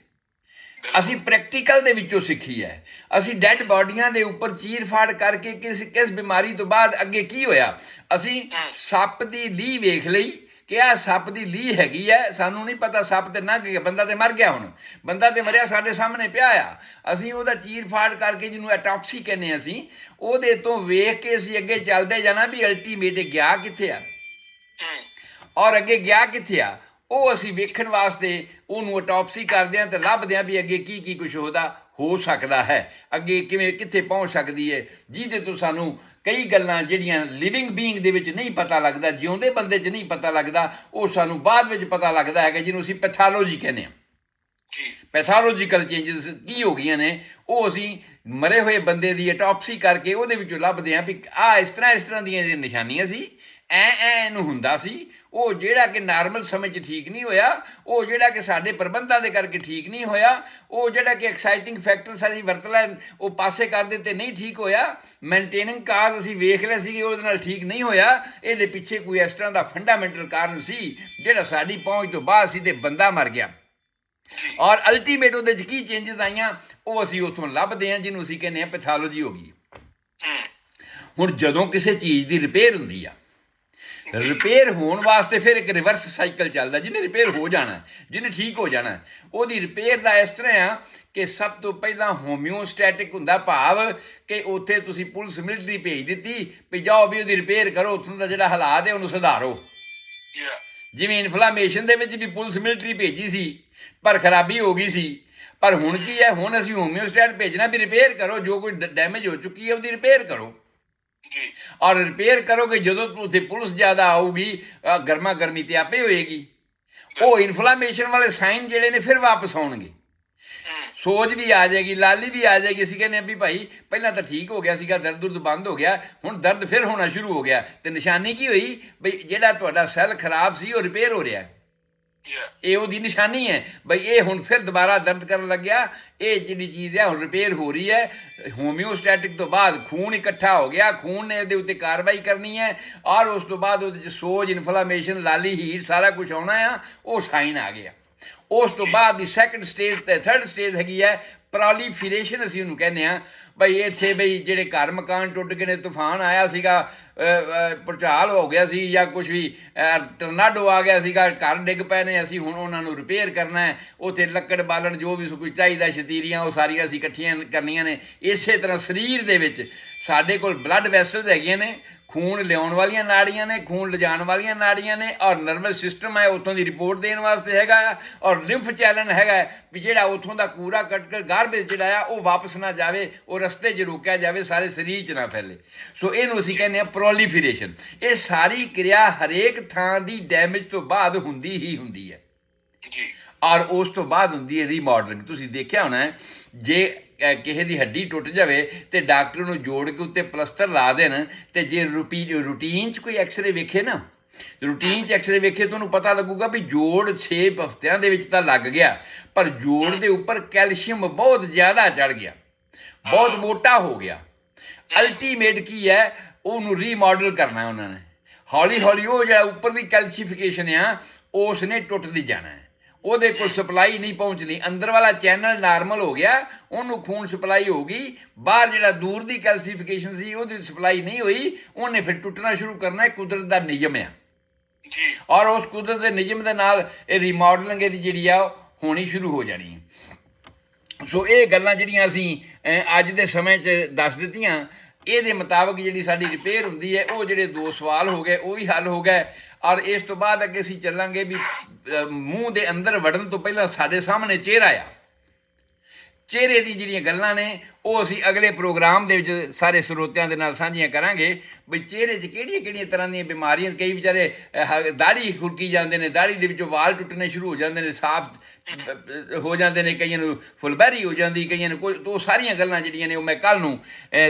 ਅਸੀਂ ਪ੍ਰੈਕਟੀਕਲ ਦੇ ਵਿੱਚੋਂ ਸਿੱਖੀ ਹੈ। ਅਸੀਂ ਡੈਡ ਬਾਡੀਆਂ ਦੇ ਉੱਪਰ ਚੀਰ ਫਾੜ ਕਰਕੇ ਕਿਸ ਬਿਮਾਰੀ ਤੋਂ ਬਾਅਦ ਅੱਗੇ ਕੀ ਹੋਇਆ, ਅਸੀਂ ਸੱਪ ਦੀ ਲੀਹ ਵੇਖ ਲਈ ਕਿ ਆਹ ਸੱਪ ਦੀ ਲੀਹ ਹੈਗੀ ਹੈ, ਸਾਨੂੰ ਨਹੀਂ ਪਤਾ ਸੱਪ ਤੇ ਲੰਘ ਗਿਆ, ਬੰਦਾ ਤੇ ਮਰ ਗਿਆ, ਹੁਣ ਬੰਦਾ ਤੇ ਮਰਿਆ ਸਾਡੇ ਸਾਹਮਣੇ ਪਿਆ ਆ, ਅਸੀਂ ਉਹਦਾ ਚੀਰ ਫਾੜ ਕਰਕੇ, ਜਿਹਨੂੰ ਐਟੋਪਸੀ ਕਹਿੰਦੇ ਹਾਂ ਅਸੀਂ, ਉਹਦੇ ਤੋਂ ਵੇਖ ਕੇ ਅਸੀਂ ਅੱਗੇ ਚੱਲਦੇ ਜਾਣਾ ਵੀ ਅਲਟੀਮੇਟ ਗਿਆ ਕਿੱਥੇ ਆ ਔਰ ਅੱਗੇ ਗਿਆ ਕਿੱਥੇ ਆ, ਉਹ ਅਸੀਂ ਵੇਖਣ ਵਾਸਤੇ ਉਹਨੂੰ ਐਟੋਪਸੀ ਕਰਦੇ ਹਾਂ ਤੇ ਲੱਭਦੇ ਹਾਂ ਵੀ ਅੱਗੇ ਕੀ ਕੁਛ ਹੋ ਸਕਦਾ ਹੈ, ਅੱਗੇ ਕਿੱਥੇ ਪਹੁੰਚ ਸਕਦੀ ਹੈ, ਜਿਹਦੇ ਤੋਂ ਸਾਨੂੰ ਕਈ ਗੱਲਾਂ ਜਿਹੜੀਆਂ ਲਿਵਿੰਗ ਬੀਇੰਗ ਦੇ ਵਿੱਚ ਨਹੀਂ ਪਤਾ ਲੱਗਦਾ, ਜਿਉਂਦੇ ਬੰਦੇ 'ਚ ਨਹੀਂ ਪਤਾ ਲੱਗਦਾ, ਉਹ ਸਾਨੂੰ ਬਾਅਦ ਵਿੱਚ ਪਤਾ ਲੱਗਦਾ ਹੈਗਾ, ਜਿਹਨੂੰ ਅਸੀਂ ਪੈਥੋਲੋਜੀ ਕਹਿੰਦੇ ਹਾਂ। ਪੈਥੋਲੋਜੀਕਲ ਚੇਂਜਸ ਕੀ ਹੋ ਗਈਆਂ ਨੇ, ਉਹ ਅਸੀਂ ਮਰੇ ਹੋਏ ਬੰਦੇ ਦੀ ਐਟੋਪਸੀ ਕਰਕੇ ਉਹਦੇ ਵਿੱਚੋਂ ਲੱਭਦੇ ਹਾਂ ਵੀ ਆਹ ਇਸ ਤਰ੍ਹਾਂ ਦੀਆਂ ਇਹਦੀਆਂ ਨਿਸ਼ਾਨੀਆਂ ਸੀ, ਇਹਨੂੰ ਹੁੰਦਾ ਸੀ, ਉਹ ਜਿਹੜਾ ਕਿ ਨਾਰਮਲ ਸਮੇਂ 'ਚ ਠੀਕ ਨਹੀਂ ਹੋਇਆ, ਉਹ ਜਿਹੜਾ ਕਿ ਸਾਡੇ ਪ੍ਰਬੰਧਾਂ ਦੇ ਕਰਕੇ ਠੀਕ ਨਹੀਂ ਹੋਇਆ, ਉਹ ਜਿਹੜਾ ਕਿ ਐਕਸਾਈਟਿੰਗ ਫੈਕਟਰ ਸਾਡੀ ਵਰਤ ਲੈ ਉਹ ਪਾਸੇ ਕਰ ਦਿੱਤੇ ਨਹੀਂ ਠੀਕ ਹੋਇਆ, ਮੇਨਟੇਨਿੰਗ ਕਾਜ਼ ਅਸੀਂ ਵੇਖ ਲਿਆ ਸੀ ਉਹਦੇ ਨਾਲ ਠੀਕ ਨਹੀਂ ਹੋਇਆ। ਇਹਦੇ ਪਿੱਛੇ ਕੋਈ ਇਸ ਤਰ੍ਹਾਂ ਦਾ ਫੰਡਾਮੈਂਟਲ ਕਾਰਨ ਸੀ ਜਿਹੜਾ ਸਾਡੀ ਪਹੁੰਚ ਤੋਂ ਬਾਹਰ ਸੀ ਅਤੇ ਬੰਦਾ ਮਰ ਗਿਆ। ਔਰ ਅਲਟੀਮੇਟ ਉਹਦੇ 'ਚ ਕੀ ਚੇਂਜਸ ਆਈਆਂ ਉਹ ਅਸੀਂ ਉੱਥੋਂ ਲੱਭਦੇ ਹਾਂ, ਜਿਹਨੂੰ ਅਸੀਂ ਕਹਿੰਦੇ ਹਾਂ ਪੈਥੋਲੋਜੀ ਹੋ ਗਈ। ਹੁਣ ਜਦੋਂ ਕਿਸੇ ਚੀਜ਼ ਦੀ ਰਿਪੇਅਰ ਹੁੰਦੀ ਆ, ਰਿਪੇਅਰ ਹੋਣ ਵਾਸਤੇ ਫਿਰ ਇੱਕ ਰਿਵਰਸ ਸਾਈਕਲ ਚੱਲਦਾ, ਜਿਹਨੇ ਰਿਪੇਅਰ ਹੋ ਜਾਣਾ, ਜਿਹਨੇ ਠੀਕ ਹੋ ਜਾਣਾ, ਉਹਦੀ ਰਿਪੇਅਰ ਦਾ ਇਸ ਤਰ੍ਹਾਂ ਆ ਕਿ ਸਭ ਤੋਂ ਪਹਿਲਾਂ ਹੋਮਿਓਸਟੈਟਿਕ ਹੁੰਦਾ, ਭਾਵ ਕਿ ਉੱਥੇ ਤੁਸੀਂ ਪੁਲਿਸ ਮਿਲਟਰੀ ਭੇਜ ਦਿੱਤੀ ਵੀ ਜਾਓ ਵੀ ਉਹਦੀ ਰਿਪੇਅਰ ਕਰੋ, ਉੱਥੋਂ ਦਾ ਜਿਹੜਾ ਹਾਲਾਤ ਹੈ ਉਹਨੂੰ ਸੁਧਾਰੋ। ਜਿਵੇਂ ਇਨਫਲਾਮੇਸ਼ਨ ਦੇ ਵਿੱਚ ਵੀ ਪੁਲਿਸ ਮਿਲਟਰੀ ਭੇਜੀ ਸੀ ਪਰ ਖਰਾਬੀ ਹੋ ਗਈ ਸੀ, ਪਰ ਹੁਣ ਕੀ ਹੈ, ਹੁਣ ਅਸੀਂ ਹੋਮਿਓਸਟੈਟ ਭੇਜਣਾ ਵੀ ਰਿਪੇਅਰ ਕਰੋ, ਜੋ ਕੋਈ ਡੈਮੇਜ ਹੋ ਚੁੱਕੀ ਹੈ ਉਹਦੀ ਰਿਪੇਅਰ ਕਰੋ। ਔਰ ਰਿਪੇਅਰ ਕਰੋਗੇ ਜਦੋਂ ਉੱਥੇ ਪੁਲਿਸ ਜ਼ਿਆਦਾ ਆਊਗੀ, ਗਰਮਾ ਗਰਮੀ ਤੇ ਆਪੇ ਹੋਏਗੀ, ਉਹ ਇਨਫਲਾਮੇਸ਼ਨ ਵਾਲੇ ਸਾਈਨ ਜਿਹੜੇ ਨੇ ਫਿਰ ਵਾਪਸ ਆਉਣਗੇ, ਸੋਜ ਵੀ ਆ ਜਾਏਗੀ, ਲਾਲੀ ਵੀ ਆ ਜਾਏਗੀ। ਅਸੀਂ ਕਹਿੰਦੇ ਹਾਂ ਵੀ ਭਾਈ ਪਹਿਲਾਂ ਤਾਂ ਠੀਕ ਹੋ ਗਿਆ ਸੀਗਾ, ਦਰਦ ਦੁਰਦ ਬੰਦ ਹੋ ਗਿਆ, ਹੁਣ ਦਰਦ ਫਿਰ ਹੋਣਾ ਸ਼ੁਰੂ ਹੋ ਗਿਆ, ਤੇ ਨਿਸ਼ਾਨੀ ਕੀ ਹੋਈ ਬਈ ਜਿਹੜਾ ਤੁਹਾਡਾ ਸੈੱਲ ਖਰਾਬ ਸੀ ਉਹ ਰਿਪੇਅਰ ਹੋ ਰਿਹਾ, ਇਹ ਉਹਦੀ ਨਿਸ਼ਾਨੀ ਹੈ ਬਈ ਇਹ ਹੁਣ ਫਿਰ ਦੁਬਾਰਾ ਦਰਦ ਕਰਨ ਲੱਗਿਆ, ਇਹ ਜਿਹੜੀ ਚੀਜ਼ ਹੈ ਹੁਣ ਰਿਪੇਅਰ ਹੋ ਰਹੀ ਹੈ। ਹੋਮਿਓਸਟੈਟਿਕ ਤੋਂ ਬਾਅਦ ਖੂਨ ਇਕੱਠਾ ਹੋ ਗਿਆ, ਖੂਨ ਨੇ ਇਹਦੇ ਉੱਤੇ ਕਾਰਵਾਈ ਕਰਨੀ ਹੈ, ਔਰ ਉਸ ਤੋਂ ਬਾਅਦ ਉਹਦੇ 'ਚ ਸੋਜ, ਇਨਫਲਾਮੇਸ਼ਨ, ਲਾਲੀ, ਹੀਟ ਸਾਰਾ ਕੁਝ ਆਉਣਾ ਆ, ਉਹ ਸਾਈਨ ਆ ਗਿਆ। ਉਸ ਤੋਂ ਬਾਅਦ ਦੀ ਸੈਕੰਡ ਸਟੇਜ ਤੇ ਥਰਡ ਸਟੇਜ ਹੈਗੀ ਹੈ ਪ੍ਰੋਲੀਫੀਰੇਸ਼ਨ, ਅਸੀਂ ਉਹਨੂੰ ਕਹਿੰਦੇ ਹਾਂ। ਬਈ ਇੱਥੇ ਬਈ ਜਿਹੜੇ ਘਰ ਮਕਾਨ ਟੁੱਟ ਗਏ ਨੇ, ਤੂਫਾਨ ਆਇਆ ਸੀਗਾ, ਭੁਚਾਲ ਹੋ ਗਿਆ ਸੀ, ਜਾਂ ਕੁਛ ਵੀ ਟਰਨਾਡੋ ਆ ਗਿਆ ਸੀਗਾ, ਘਰ ਡਿੱਗ ਪਏ ਨੇ, ਅਸੀਂ ਹੁਣ ਉਹਨਾਂ ਨੂੰ ਰਿਪੇਅਰ ਕਰਨਾ ਹੈ, ਉੱਥੇ ਲੱਕੜ ਬਾਲਣ ਜੋ ਵੀ ਕੋਈ ਚਾਹੀਦਾ, ਸ਼ਤੀਰੀਆਂ, ਉਹ ਸਾਰੀਆਂ ਅਸੀਂ ਇਕੱਠੀਆਂ ਕਰਨੀਆਂ ਨੇ। ਇਸੇ ਤਰ੍ਹਾਂ ਸਰੀਰ ਦੇ ਵਿੱਚ ਸਾਡੇ ਕੋਲ ਬਲੱਡ ਵੈਸਲਸ ਹੈਗੀਆਂ ਨੇ, ਖੂਨ ਲਿਆਉਣ ਵਾਲੀਆਂ ਨਾੜੀਆਂ ਨੇ, ਖੂਨ ਲਿਜਾਣ ਵਾਲੀਆਂ ਨਾੜੀਆਂ ਨੇ, ਔਰ ਨਰਵਸ ਸਿਸਟਮ ਹੈ ਉੱਥੋਂ ਦੀ ਰਿਪੋਰਟ ਦੇਣ ਵਾਸਤੇ ਹੈਗਾ ਆ, ਔਰ ਲਿੰਫ ਚੈਨਲ ਹੈਗਾ ਵੀ ਜਿਹੜਾ ਉੱਥੋਂ ਦਾ ਕੂੜਾ ਕੱਟ ਗਾਰਬੇਜ ਜਿਹੜਾ ਆ ਉਹ ਵਾਪਸ ਨਾ ਜਾਵੇ, ਉਹ ਰਸਤੇ 'ਚ ਰੋਕਿਆ ਜਾਵੇ, ਸਾਰੇ ਸਰੀਰ 'ਚ ਨਾ ਫੈਲੇ। ਸੋ ਇਹਨੂੰ ਅਸੀਂ ਕਹਿੰਦੇ ਹਾਂ ਪ੍ਰੋਲੀਫੀਰੇਸ਼ਨ। ਇਹ ਸਾਰੀ ਕਿਰਿਆ ਹਰੇਕ ਥਾਂ ਦੀ ਡੈਮੇਜ ਤੋਂ ਬਾਅਦ ਹੁੰਦੀ ਹੀ ਹੁੰਦੀ ਹੈ, ਔਰ ਉਸ ਤੋਂ ਬਾਅਦ ਹੁੰਦੀ ਹੈ ਰੀਮਾਡਲਿੰਗ। ਤੁਸੀਂ ਦੇਖਿਆ ਹੋਣਾ ਹੈ, ਜੇ ਕਿਸੇ ਦੀ ਹੱਡੀ ਟੁੱਟ ਜਾਵੇ ਤੇ ਡਾਕਟਰ ਨੂੰ ਜੋੜ ਕੇ ਉੱਤੇ ਪਲਸਤਰ ਲਾ ਦੇਣ, ਤੇ ਜੇ ਰੂਟੀਨ 'ਚ ਕੋਈ ਐਕਸਰੇ ਵੇਖੇ ਨਾ, ਰੂਟੀਨ 'ਚ ਐਕਸਰੇ ਵੇਖੇ ਤਾਂ ਉਹਨੂੰ ਪਤਾ ਲੱਗੂਗਾ ਵੀ ਜੋੜ 6 ਹਫ਼ਤਿਆਂ ਦੇ ਵਿੱਚ ਤਾਂ ਲੱਗ ਗਿਆ, ਪਰ ਜੋੜ ਦੇ ਉੱਪਰ ਕੈਲਸ਼ੀਅਮ ਬਹੁਤ ਜ਼ਿਆਦਾ ਚੜ ਗਿਆ, ਬਹੁਤ ਮੋਟਾ ਹੋ ਗਿਆ। ਅਲਟੀਮੇਟ ਕੀ ਹੈ, ਉਹਨੂੰ ਰੀਮਾਡਲ ਕਰਨਾ ਉਹਨਾਂ ਨੇ, ਹੌਲੀ ਹੌਲੀ ਉਹ ਜਿਹੜਾ ਉੱਪਰਲੀ ਕੈਲਸ਼ੀਫਿਕੇਸ਼ਨ ਆ ਉਸ ਨੇ ਟੁੱਟਦੀ ਜਾਣਾ ਹੈ, ਉਹਦੇ ਕੋਲ ਸਪਲਾਈ ਨਹੀਂ ਪਹੁੰਚਣੀ, ਅੰਦਰ ਵਾਲਾ ਚੈਨਲ ਨਾਰਮਲ ਹੋ ਗਿਆ, ਉਹਨੂੰ ਖੂਨ ਸਪਲਾਈ ਹੋ ਗਈ, ਬਾਹਰ ਜਿਹੜਾ ਦੂਰ ਦੀ ਕੈਲਸੀਫਿਕੇਸ਼ਨ ਸੀ ਉਹਦੀ ਸਪਲਾਈ ਨਹੀਂ ਹੋਈ, ਉਹਨੇ ਫਿਰ ਟੁੱਟਣਾ ਸ਼ੁਰੂ ਕਰਨਾ। ਕੁਦਰਤ ਦਾ ਨਿਯਮ ਆ, ਔਰ ਉਸ ਕੁਦਰਤ ਦੇ ਨਿਯਮ ਦੇ ਨਾਲ ਇਹ ਰੀਮਾਡਲਿੰਗ ਇਹਦੀ ਜਿਹੜੀ ਆ ਹੋਣੀ ਸ਼ੁਰੂ ਹੋ ਜਾਣੀ ਹੈ। ਸੋ ਇਹ ਗੱਲਾਂ ਜਿਹੜੀਆਂ ਅਸੀਂ ਅੱਜ ਦੇ ਸਮੇਂ 'ਚ ਦੱਸ ਦਿੱਤੀਆਂ, ਇਹਦੇ ਮੁਤਾਬਕ ਜਿਹੜੀ ਸਾਡੀ ਰਿਪੇਅਰ ਹੁੰਦੀ ਹੈ, ਉਹ ਜਿਹੜੇ 2 ਸਵਾਲ ਹੋ ਗਏ ਉਹ ਵੀ ਹੱਲ ਹੋ ਗਏ। ਔਰ ਇਸ ਤੋਂ ਬਾਅਦ ਅੱਗੇ ਅਸੀਂ ਚੱਲਾਂਗੇ ਵੀ ਮੂੰਹ ਦੇ ਅੰਦਰ ਵੜਨ ਤੋਂ ਪਹਿਲਾਂ ਸਾਡੇ ਸਾਹਮਣੇ ਚਿਹਰਾ ਆ, ਚਿਹਰੇ ਦੀ ਜਿਹੜੀਆਂ ਗੱਲਾਂ ਨੇ ਉਹ ਅਸੀਂ ਅਗਲੇ ਪ੍ਰੋਗਰਾਮ ਦੇ ਵਿੱਚ ਸਾਰੇ ਸਰੋਤਿਆਂ ਦੇ ਨਾਲ ਸਾਂਝੀਆਂ ਕਰਾਂਗੇ। ਬਈ ਚਿਹਰੇ 'ਚ ਕਿਹੜੀਆਂ ਕਿਹੜੀਆਂ ਤਰ੍ਹਾਂ ਦੀਆਂ ਬਿਮਾਰੀਆਂ, ਕਈ ਵਿਚਾਰੇ ਦਾੜੀ ਖੁਰਕੀ ਜਾਂਦੇ ਨੇ, ਦਾੜੀ ਦੇ ਵਿੱਚੋਂ ਵਾਲ ਟੁੱਟਣੇ ਸ਼ੁਰੂ ਹੋ ਜਾਂਦੇ ਨੇ, ਸਾਫ਼ ਹੋ ਜਾਂਦੇ ਨੇ, ਕਈਆਂ ਨੂੰ ਫੁੱਲਬੈਰੀ ਹੋ ਜਾਂਦੀ, ਕਈਆਂ ਨੂੰ ਕੋਈ, ਉਹ ਸਾਰੀਆਂ ਗੱਲਾਂ ਜਿਹੜੀਆਂ ਨੇ ਉਹ ਮੈਂ ਕੱਲ੍ਹ ਨੂੰ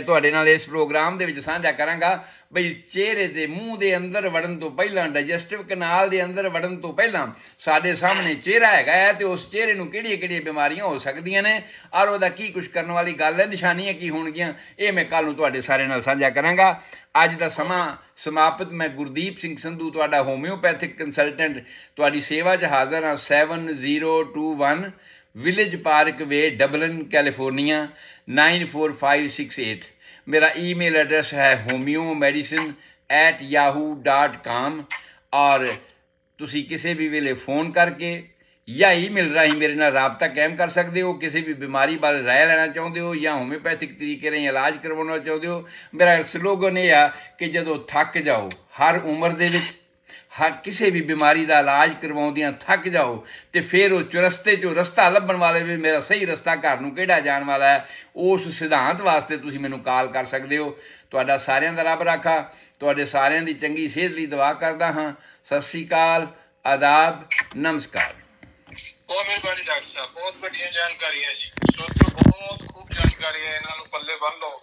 ਤੁਹਾਡੇ ਨਾਲ ਇਸ ਪ੍ਰੋਗਰਾਮ ਦੇ ਵਿੱਚ ਸਾਂਝਾ ਕਰਾਂਗਾ। ਬਈ ਚਿਹਰੇ ਦੇ ਮੂੰਹ ਦੇ ਅੰਦਰ ਵੜਨ ਤੋਂ ਪਹਿਲਾਂ, ਡਾਈਜੈਸਟਿਵ ਕਨਾਲ ਦੇ ਅੰਦਰ ਵੜਨ ਤੋਂ ਪਹਿਲਾਂ ਸਾਡੇ ਸਾਹਮਣੇ ਚਿਹਰਾ ਹੈਗਾ ਹੈ, ਤੇ ਉਸ ਚਿਹਰੇ ਨੂੰ ਕਿਹੜੀਆਂ ਕਿਹੜੀਆਂ ਬਿਮਾਰੀਆਂ ਹੋ ਸਕਦੀਆਂ ਨੇ, ਔਰ ਉਹਦਾ ਕੀ ਕੁਛ ਕਰਨ ਵਾਲੀ ਗੱਲ ਹੈ, ਨਿਸ਼ਾਨੀਆਂ ਕੀ ਹੋਣਗੀਆਂ, ਇਹ ਮੈਂ ਕੱਲ੍ਹ ਨੂੰ ਤੁਹਾਡੇ ਸਾਰਿਆਂ ਨਾਲ ਸਾਂਝਾ ਕਰਾਂਗਾ। ਅੱਜ ਦਾ ਸਮਾਂ ਸਮਾਪਤ। ਮੈਂ ਗੁਰਦੀਪ ਸਿੰਘ ਸੰਧੂ, ਤੁਹਾਡਾ ਹੋਮਿਓਪੈਥਿਕ ਕੰਸਲਟੈਂਟ, ਤੁਹਾਡੀ ਸੇਵਾ 'ਚ ਹਾਜ਼ਰ ਹਾਂ। 7021 ਵਿਲੇਜ ਪਾਰਕ ਵੇ, ਡਬਲਿਨ, ਕੈਲੀਫੋਰਨੀਆ 94568। ਮੇਰਾ ਈਮੇਲ ਐਡਰੈਸ ਹੈ homeomedicine@yahoo.com, ਔਰ ਤੁਸੀਂ ਕਿਸੇ ਵੀ ਵੇਲੇ ਫ਼ੋਨ ਕਰਕੇ ਜਾਂ ਈਮੇਲ ਰਾਹੀਂ ਮੇਰੇ ਨਾਲ ਰਾਬਤਾ ਕਾਇਮ ਕਰ ਸਕਦੇ ਹੋ। ਕਿਸੇ ਵੀ ਬਿਮਾਰੀ ਬਾਰੇ ਰਾਏ ਲੈਣਾ ਚਾਹੁੰਦੇ ਹੋ ਜਾਂ ਹੋਮਿਓਪੈਥਿਕ ਤਰੀਕੇ ਰਾਹੀਂ ਇਲਾਜ ਕਰਵਾਉਣਾ ਚਾਹੁੰਦੇ ਹੋ। ਮੇਰਾ ਸਲੋਗਨ ਇਹ ਆ ਕਿ ਜਦੋਂ ਥੱਕ ਜਾਓ, ਹਰ ਉਮਰ ਦੇ ਵਿੱਚ ਕਿਸੇ ਵੀ ਬਿਮਾਰੀ ਦਾ ਇਲਾਜ ਕਰਵਾਉਂਦਿਆਂ ਥੱਕ ਜਾਓ, ਤੇ ਫਿਰ ਉਹ ਚੁਰਸਤੇ 'ਚੋਂ ਰਸਤਾ ਲੱਭਣ ਵਾਲੇ ਵੀ ਮੇਰਾ ਸਹੀ ਰਸਤਾ ਘਰ ਨੂੰ ਕਿਹੜਾ ਜਾਣ ਵਾਲਾ ਹੈ, ਉਸ ਸਿਧਾਂਤ ਵਾਸਤੇ ਤੁਸੀਂ ਮੈਨੂੰ ਕਾਲ ਕਰ ਸਕਦੇ ਹੋ। ਤੁਹਾਡਾ ਸਾਰਿਆਂ ਦਾ ਰੱਬ ਰਾਖਾ, ਤੁਹਾਡੇ ਸਾਰਿਆਂ ਦੀ ਚੰਗੀ ਸਿਹਤ ਲਈ ਦੁਆ ਕਰਦਾ ਹਾਂ। ਸਤਿ ਸ਼੍ਰੀ ਅਕਾਲ, ਆਦਾਬ, ਨਮਸਕਾਰ। ਬਹੁਤ ਮਿਹਰਬਾਨੀ ਡਾਕਟਰ ਸਾਹਿਬ, ਬਹੁਤ ਵੱਡੀਆਂ ਜਾਣਕਾਰੀਆਂ ਜੀ, ਸੋਚੋ ਬਹੁਤ ਖੂਬ ਜਾਣਕਾਰੀ ਹੈ, ਇਹਨਾਂ ਨੂੰ ਪੱਲੇ ਬੰਨ ਲਓ।